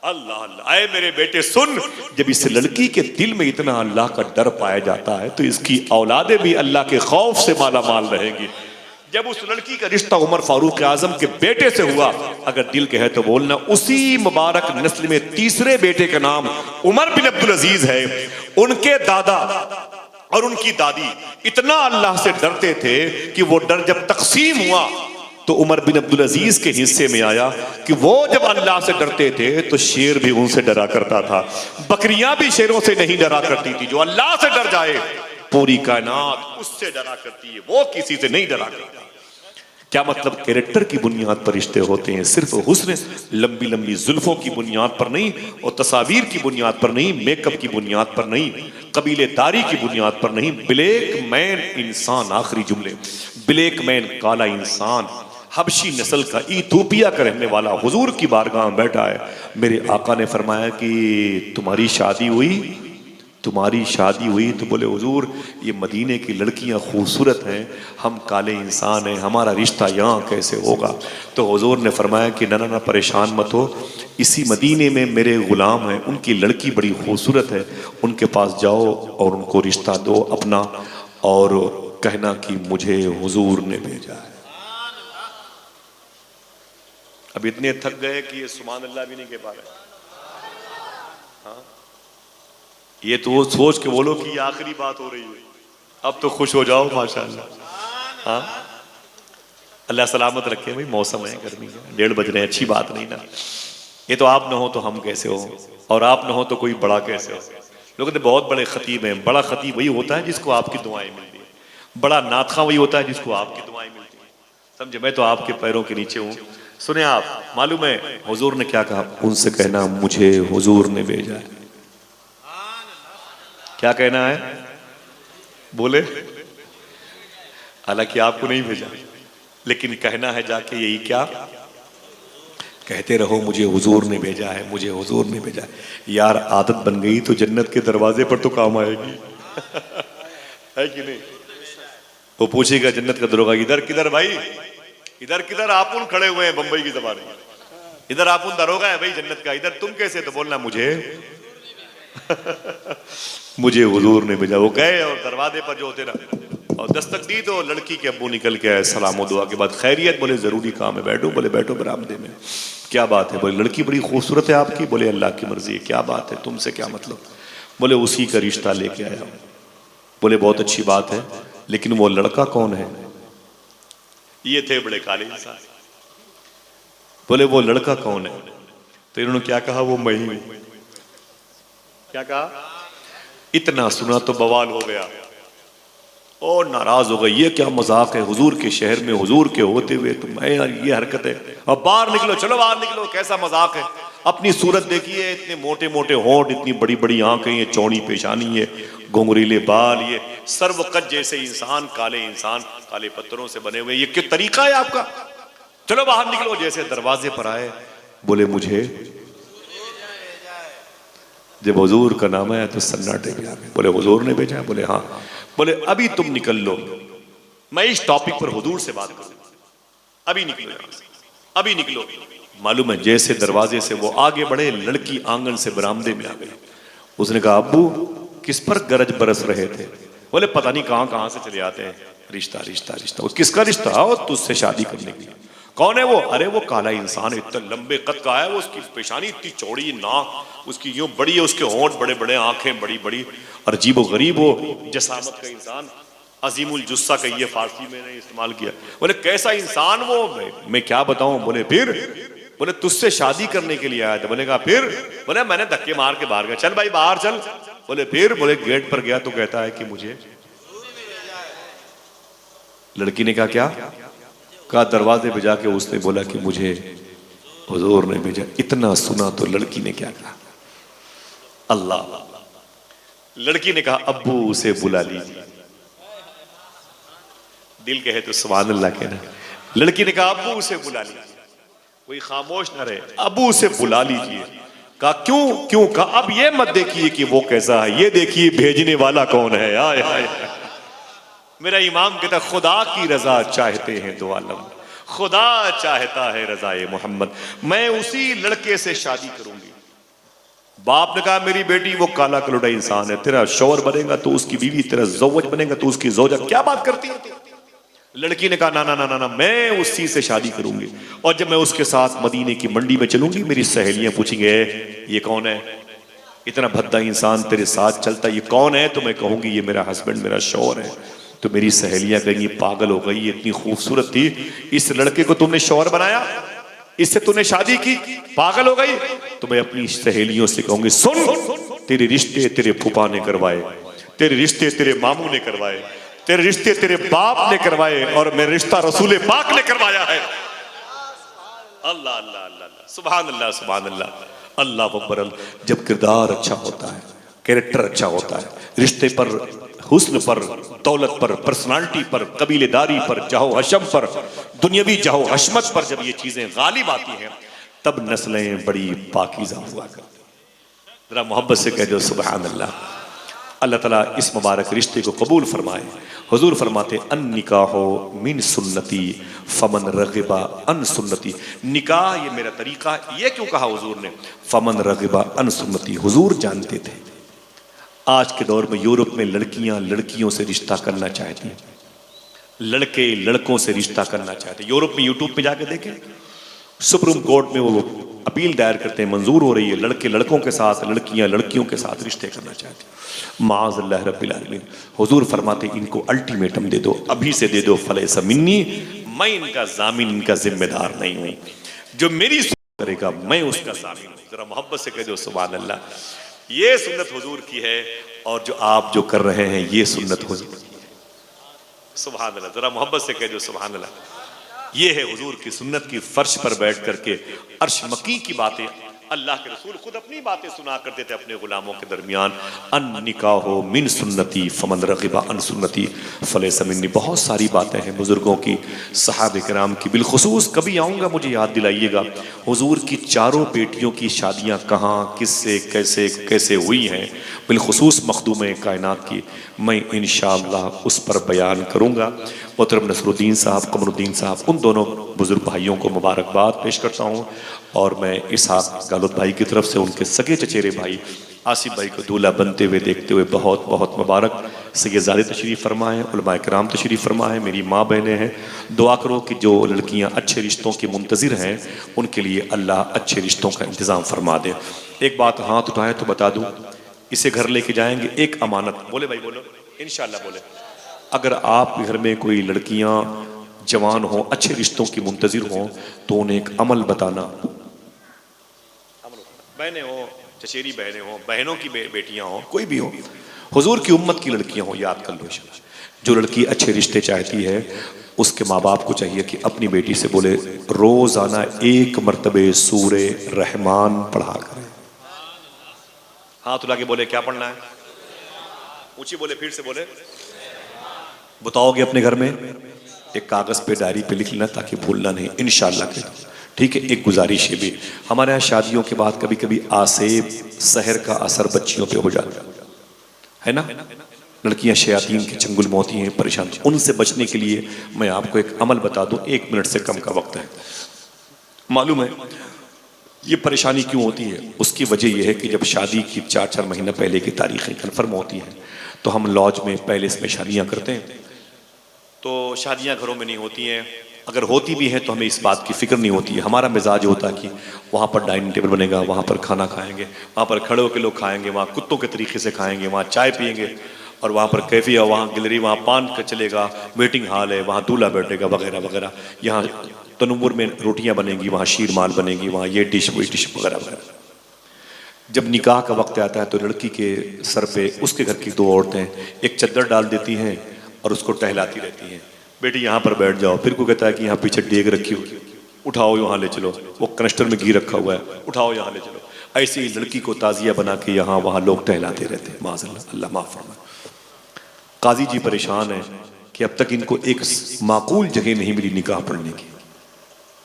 अल्लाह अल्लाह। आए मेरे बेटे सुन, जब इस लड़की के दिल में इतना अल्लाह का डर पाया जाता है तो इसकी औलादे भी अल्लाह के खौफ से माला माल रहेंगी। जब उस लड़की का रिश्ता उमर फारूक आजम के बेटे से हुआ, अगर दिल के है तो बोलना, उसी मुबारक नस्ल में तीसरे बेटे का नाम उमर बिन अब्दुल अजीज है। उनके दादा और उनकी दादी इतना अल्लाह से डरते थे कि वो डर जब तकसीम हुआ तो उमर बिन अब्दुल अजीज के हिस्से में आया कि वो जब अल्लाह से डरते थे तो शेर भी उनसे डरा करता था, बकरियां भी शेरों से नहीं डरा करती थी। जो अल्लाह से डर जाए पूरी कायनात उससे डरा करती है, वो किसी से नहीं डरा करता। क्या मतलब? कैरेक्टर की बुनियाद पर रिश्ते होते हैं, सिर्फ हुस्न, लंबी लंबी जुल्फों की बुनियाद पर नहीं, और तस्वीर की बुनियाद पर नहीं, मेकअप की बुनियाद पर नहीं, कबीलेदारी की बुनियाद पर नहीं। ब्लैक मैन इंसान, आखिरी जुमले, ब्लैक मैन काला इंसान, हबशी नस्ल का, इथोपिया का रहने वाला हुजूर की बारगाह में बैठा है। मेरे आका ने फरमाया कि तुम्हारी शादी हुई, तुम्हारी शादी हुई? तो बोले हुजूर ये मदीने की लड़कियां खूबसूरत हैं, हम काले इंसान हैं, हमारा रिश्ता यहाँ कैसे होगा? तो हुजूर ने फरमाया कि ना ना ना, परेशान मत हो, इसी मदीने में मेरे गुलाम हैं, उनकी लड़की बड़ी खूबसूरत है, उनके पास जाओ और उनको रिश्ता दो अपना, और कहना कि मुझे हुजूर ने भेजा है। अब इतने थक गए कि ये सुभान अल्लाह भी नहीं कह पा रहे। हाँ, ये तो वो सोच के बोलो कि ये आखिरी बात हो रही है, अब तो खुश हो जाओ माशाअल्लाह। हाँ, अल्लाह सलामत रखे भाई, मौसम है गर्मी का, 1:30 बज रहे हैं, अच्छी बात नहीं ना। ये तो आप ना हो तो हम कैसे हो, और आप ना हो तो कोई बड़ा कैसे हो। लोग कहते बहुत बड़े खतीब हैं, बड़ा खतीब वही होता है जिसको आपकी दुआएं मिलती है, बड़ा नातखा वही होता है जिसको आपकी दुआएं मिलती है। समझे? मैं तो आपके पैरों के नीचे हूँ। सुने आप, मालूम है हुजूर ने क्या कहा? उनसे कहना मुझे हुजूर ने भेजा है। क्या कहना है? बोले हालांकि आपको नहीं भेजा, लेकिन कहना है जाके यही, क्या कहते रहो? मुझे हुजूर ने भेजा है, मुझे हुजूर ने भेजा है। यार आदत बन गई तो जन्नत के दरवाजे पर तो काम आएगी है कि नहीं? वो पूछेगा जन्नत का दरोगा, इधर किधर भाई, इधर किधर? आपुन खड़े हुए हैं बंबई की जबान में, इधर आपुन दरोगा है भाई जन्नत का, इधर तुम कैसे? तो बोलना मुझे मुझे हुजूर ने भेजा। वो गए और दरवाजे पर जो होते ना, और दस्तक दी तो लड़की के अब्बू निकल के आए, सलाम दुआ के बाद, खैरियत? बोले जरूरी काम है, बैठो। बोले बैठो बरामदे में। क्या बात है? बोले लड़की बड़ी खूबसूरत है आपकी। बोले अल्लाह की मर्जी है। क्या बात है, तुमसे क्या मतलब? बोले उसी का रिश्ता लेके आया हूं। बोले बहुत अच्छी बात है, लेकिन वो लड़का कौन है? ये थे बड़े काले इंसान। बोले वो लड़का कौन है? तो इन्होंने क्या कहा? वो मैं ही। क्या कहा? इतना सुना तो बवाल हो गया और नाराज हो गए। ये क्या मजाक है, हुजूर के शहर में हुजूर के होते हुए तुम, यार ये हरकत है, अब बाहर निकलो, चलो बाहर निकलो, कैसा मजाक है? अपनी सूरत देखिए, इतने मोटे मोटे होंठ, इतनी बड़ी बड़ी आंखें, ये चौड़ी पेशानी है, घुंघरीले बाल, ये सर्वकत जैसे इंसान, काले इंसान, काले पत्थरों से बने हुए, ये क्या तरीका है आपका? चलो बाहर निकलो। जैसे दरवाजे पर आए, बोले मुझे, जब हुजूर का नाम आया तो सन्नाटे में आ गए। बोले हुजूर ने भेजा? बोले हाँ। बोले अभी तुम निकल लो, मैं इस टॉपिक पर हुजूर से बात करूं, अभी निकलो यहां से, अभी निकलो। मालूम है जैसे दरवाजे से वो आगे बढ़े, लड़की आंगन से बरामदे में आ गई। उसने कहा अब्बू किस पर गरज बरस रहे थे? बोले पता नहीं कहां कहां से चले आते हैं, रिश्ता रिश्ता रिश्ता। किसका रिश्ता? और तुझसे शादी करने के लिए। कौन है वो? अरे वो काला इंसान है, इतना लंबे कद का है, वो उसकी पेशानी इतनी चौड़ी, नाक उसकी यूं बड़ी है, उसके होंठ बड़े बड़े, आंखें बड़ी बड़ी, और अजीबो गरीब हो, जसामत का इंसान, अजीमुल जुस्सा का ये फारसी मैंने इस्तेमाल किया। बोले कैसा इंसान वो? मैं क्या बताऊं? बोले फिर? बोले तुझसे शादी करने के लिए आया था। बोले कहा फिर? बोले मैंने धक्के मार के बाहर गया, चल भाई बाहर चल। बोले फिर? बोले गेट पर गया तो कहता है कि मुझे। लड़की ने कहा क्या? कहा दरवाजे पे जाके उसने बोला कि मुझे हुजूर ने भेजा। इतना सुना तो लड़की ने क्या कहा? अल्लाह। लड़की ने कहा अब्बू उसे बुला लीजिए। दिल कहे तो सुभान अल्लाह कहना। लड़की ने कहा अब्बू उसे बुला लीजिए। कोई खामोश ना रहे, अब्बू उसे बुला लीजिए। कहा क्यों? क्यों? कहा अब ये मत देखिए कि वो कैसा है, ये देखिए भेजने वाला कौन है। आए हाय, मेरा इमाम कहता खुदा की रजा चाहते हैं दो आलम, खुदा चाहता है रजाए मोहम्मद। मैं उसी लड़के से शादी करूंगी। बाप ने कहा मेरी बेटी वो काला कलोड़ा इंसान है, तेरा शौहर बनेगा तो उसकी बीवी, तेरा जौज बनेगा तो उसकी जौजा। क्या बात करती है? लड़की ने कहा ना ना ना ना ना, मैं उसी से शादी करूंगी। और जब मैं उसके साथ मदीने की मंडी में चलूंगी, मेरी सहेलियां पूछेंगे ये कौन है, इतना भद्दा इंसान तेरे साथ चलता, ये कौन है? तो मैं कहूंगी ये मेरा हस्बैंड, मेरा शौहर है। तो मेरी सहेलियां कहेंगी पागल हो गई, इतनी खूबसूरत थी, इस लड़के को तुमने शौहर बनाया, इससे तूने शादी की, पागल हो गई? तो मैं अपनी सहेलियों से कहूंगी सुन, तेरे रिश्ते तेरे फूफा ने करवाए, तेरे रिश्ते तेरे मामू ने करवाए, तेरे रिश्ते तेरे बाप ने करवाए और मेरा रिश्ता रसूल पाक ने करवाया है। अल्लाह अल्लाह अल्लाह, सुभान अल्लाह सुभान अल्लाह, अल्लाह अकबर। जब किरदार अच्छा होता है, कैरेक्टर अच्छा होता है, रिश्ते पर, हुस्न पर, दौलत पर, पर्सनालिटी पर, कबीलेदारी पर, जाहो हशम पर, दुनियावी जाहो हशमत पर जब ये चीजें गालिब आती हैं, तब नस्लें बड़ी पाकीज़ा हुआ करती। जरा मोहब्बत से कह दो सुभान अल्लाह। अल्लाह ताला इस मुबारक रिश्ते को कबूल फरमाए। हुजूर फरमाते अन निकाहो मिन सुन्नती फमन रगिबा अन सुन्नती। निकाह ये मेरा तरीका, ये क्यों कहा हुजूर ने फमन रगिबा अन सुन्नती? हुजूर जानते थे आज के दौर में यूरोप में लड़कियां लड़कियों से रिश्ता करना चाहती हैं, लड़के लड़कों से रिश्ता करना चाहते हैं। यूरोप में यूट्यूब पे जाके देखें, सुप्रीम कोर्ट में वो अपील दायर करते हैं, मंजूर हो रही है, लड़के लड़कों के साथ, लड़कियां लड़कियों के साथ रिश्ते करना चाहते हैं। माअज़ल्लाह रब्बिल आलमीन। हुजूर फरमाते इनको अल्टीमेटम दे दो, अभी से दे दो, फलैसा मिन्नी, मैं इनका जामिन, इनका जिम्मेदार नहीं हूं। जो मेरी सुन्नत करेगा मैं उसका जामिन हूं। जरा मोहब्बत से कह दो सुभान अल्लाह। ये सुन्नत हुजूर की है और जो आप जो कर रहे हैं ये सुन्नत हुजूर की है। सुभान अल्लाह, जरा मोहब्बत से कह दो सुभान अल्लाह। ये है हुजूर की सुन्नत की फर्श पर बैठ करके अर्श मकी की बातें। अल्लाह के रसूल खुद अपनी बातें सुना करते थे अपने गुलामों के दरमियान। अन निकाहो मिन सुन्नती फमन रगिबा अन सुन्नती फलैसा मिन्नी। बहुत सारी बातें हैं बुजुर्गों की, सहाबे किराम की। बिलखुसूस कभी आऊँगा मुझे याद दिलाइएगा हुजूर की चारों बेटियों की शादियाँ कहाँ, किससे, कैसे कैसे हुई हैं, बिलखुसूस मखदूम कायनात की। मैं इंशाअल्लाह उस पर बयान करूँगा। मोहतरम नसरुद्दीन साहब, कमरुद्दीन साहब, उन दोनों बुजुर्ग भाइयों को मुबारकबाद पेश करता हूँ। और मैं इसहाक गालिब भाई की तरफ से उनके सगे चचेरे भाई आसिफ भाई को दूल्हा बनते हुए देखते हुए बहुत बहुत मुबारक। सैयदजादे तशरीफ़ फरमाएँ, उलमाए किराम तशरीफ़ फरमाएँ, मेरी माँ बहनें हैं। दुआ करो कि जो लड़कियाँ अच्छे रिश्तों की मुंतज़िर हैं उनके लिए अल्लाह अच्छे रिश्तों का इंतज़ाम फरमा दे। एक बात हाथ उठाए तो बता दूँ, इसे घर लेके जाएंगे, एक अमानत। बोले भाई बोलो, इंशाअल्लाह बोले। अगर आप घर में कोई लड़कियां जवान हों, अच्छे रिश्तों की मुंतजिर हों, तो उन्हें एक अमल बताना। बहनें हों, चचेरी बहनें हों, बहनों की बेटियां हों, कोई भी हो, हुजूर की उम्मत की लड़कियां हों, याद कर लो। जो लड़की अच्छे रिश्ते चाहती है उसके माँ बाप को चाहिए कि अपनी बेटी से बोले रोजाना एक मरतबे सूरे रहमान पढ़ा करें। हाथ उठा के बोले क्या पढ़ना है, ऊंची बोले, फिर से बोले। बताओगे अपने घर में, एक कागज पे डायरी पे लिख लेना ताकि भूलना नहीं, इंशाअल्लाह। ठीक है। एक गुजारिश है भी, हमारे यहाँ शादियों के बाद कभी कभी आसेब सहर का असर बच्चियों पे हो जाता है ना, लड़कियां शयातीन के चंगुल में होती हैं, परेशान। उनसे बचने के लिए मैं आपको एक अमल बता दूं, 1 मिनट से कम का वक्त है। मालूम है ये परेशानी क्यों होती है? उसकी वजह यह है कि जब शादी की 4-4 महीना पहले की तारीखें कन्फर्म होती हैं तो हम लॉज में पैलेस में शादियां करते हैं, तो शादियां घरों में नहीं होती हैं। अगर होती भी हैं तो हमें इस बात की फिक्र नहीं होती है। हमारा मिजाज होता है कि वहाँ पर डाइनिंग टेबल बनेगा, वहाँ पर खाना खाएंगे, वहाँ पर खड़े होकर लोग खाएंगे, वहाँ कुत्तों के तरीके से खाएंगे, वहाँ चाय पियेंगे, और वहाँ पर कैफी है, वहाँ गैलरी, वहाँ पान का चलेगा, वेटिंग हॉल है, वहाँ दूल्हा बैठेगा वगैरह वगैरह। यहाँ तनुवर में रोटियाँ बनेंगी, वहाँ शीर माल बनेगी, वहाँ ये डिश वो डिश वगैरह वगैरह। जब निकाह का वक्त आता है तो लड़की के सर पे उसके घर की 2 औरतें एक चद्दर डाल देती हैं और उसको टहलाती रहती हैं, बेटी यहाँ पर बैठ जाओ। फिर को कहता है कि यहाँ पीछे डेग रखी हो, उठाओ यहाँ ले चलो, वो कनस्टर में घी रखा हुआ है, उठाओ यहाँ ले चलो। ऐसे ही लड़की को ताजिया बना के यहाँ वहाँ लोग टहलाते रहते हैं। माज़अल्लाह, अल्लाह माफ़ फरमाए। काजी जी परेशान है कि अब तक इनको एक माकूल जगह नहीं मिली निकाह पढ़ने की।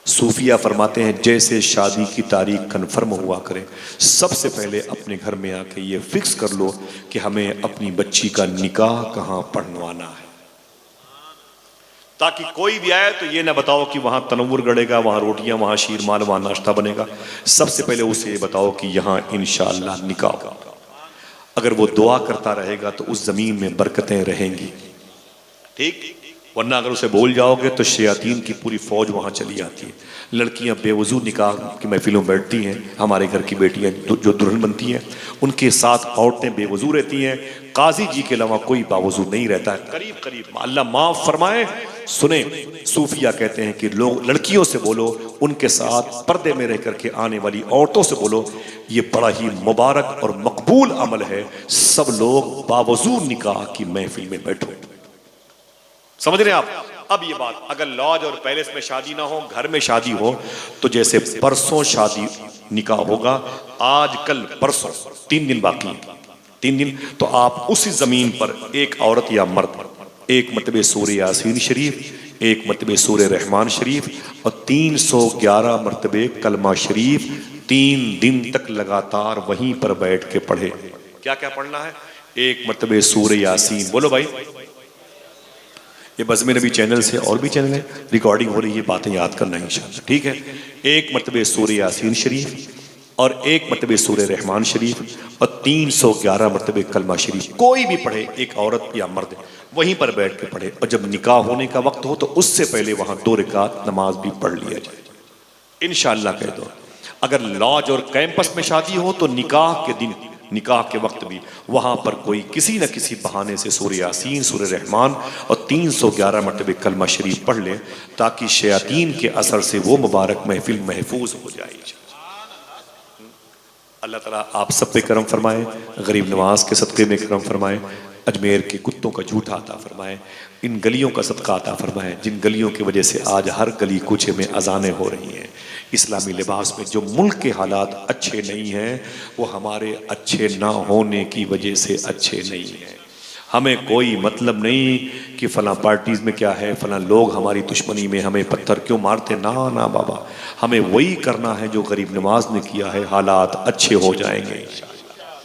सूफिया फरमाते हैं जैसे शादी की तारीख कन्फर्म हुआ करे, सबसे पहले अपने घर में आके ये फिक्स कर लो कि हमें अपनी बच्ची का निकाह कहाँ पढ़वाना है, ताकि कोई भी आए तो ये ना बताओ कि वहाँ तनव्वुर गड़ेगा, वहाँ रोटियाँ, वहाँ शीरमाल, वहाँ नाश्ता बनेगा। सबसे पहले उसे ये बताओ कि यहाँ इंशाअल्लाह निकाह होगा। अगर वो दुआ करता रहेगा तो उस जमीन में बरकतें रहेंगी, ठीक। वरना अगर उसे भूल जाओगे तो शयातीन की पूरी फौज वहाँ चली आती है। लड़कियाँ बेवजू निकाह की महफिलों में बैठती हैं, हमारे घर की बेटियाँ जो दुल्हन बनती हैं उनके साथ औरतें बेवजू रहती हैं, काजी जी के अलावा कोई बावजू नहीं रहता है। करीब करीब अल्लाह माफ़ फरमाए। सुने, सूफिया कहते हैं कि लोग लड़कियों से बोलो, उनके साथ पर्दे में रह करके आने वाली औरतों से बोलो, ये बड़ा ही मुबारक और मकबूल अमल है। सब लोग बावजू निकाह की महफिल में बैठो। समझ रहे हैं आप? अब ये बात, अगर लॉज और पैलेस में शादी ना हो, घर में शादी हो, तो जैसे परसों शादी निकाह होगा, आज कल परसों 3 दिन बाकी हैं, 3 दिन, तो आप उसी जमीन पर एक औरत या मर्द एक मरतबे सूरे यासीन शरीफ, एक मरतबे सूरे रहमान शरीफ और 311 मरतबे कलमा शरीफ 3 दिन तक लगातार वहीं पर बैठ के पढ़े। क्या क्या पढ़ना है? एक मरतबे सूरे यासीन, बोलो भाई, ये बज़्म नबी चैनल से और भी चैनल है, रिकॉर्डिंग हो रही है, बातें याद करना है इंशाअल्लाह, ठीक है। एक मरतबे सूरे यासीन शरीफ और एक मरतबे सूरे रहमान शरीफ और 311 मरतबे कलमा शरीफ, कोई भी पढ़े, एक औरत या मर्द वहीं पर बैठ के पढ़े, और जब निकाह होने का वक्त हो तो उससे पहले वहां 2 रकात नमाज भी पढ़ लिया जाए इंशाअल्लाह कह दो। अगर लॉज और कैंपस में शादी हो तो निकाह के दिन, निकाह के वक्त भी वहां पर कोई किसी न किसी बहाने से सूरे यासीन, सूरे रहमान और 311 मरतबे कलमा शरीफ पढ़ ले, ताकि शयातीन के असर से वो मुबारक महफिल महफूज हो जाए। अल्लाह ताला आप सब पे करम फरमाए, गरीब नवाज के सदक़े में करम फरमाए, अजमेर के कुत्तों का झूठा अता फरमाए, इन गलियों का सदका अता फरमाए जिन गलियों की वजह से आज हर गली कूचे में अजानें हो रही हैं। इस्लामी लिबास में जो मुल्क के हालात अच्छे नहीं हैं, वो हमारे अच्छे ना होने की वजह से अच्छे नहीं हैं। हमें कोई मतलब नहीं कि फलां पार्टीज में क्या है, फलां लोग हमारी दुश्मनी में हमें पत्थर क्यों मारते, ना ना बाबा, हमें वही करना है जो गरीब नवाज ने किया है, हालात अच्छे हो जाएंगे।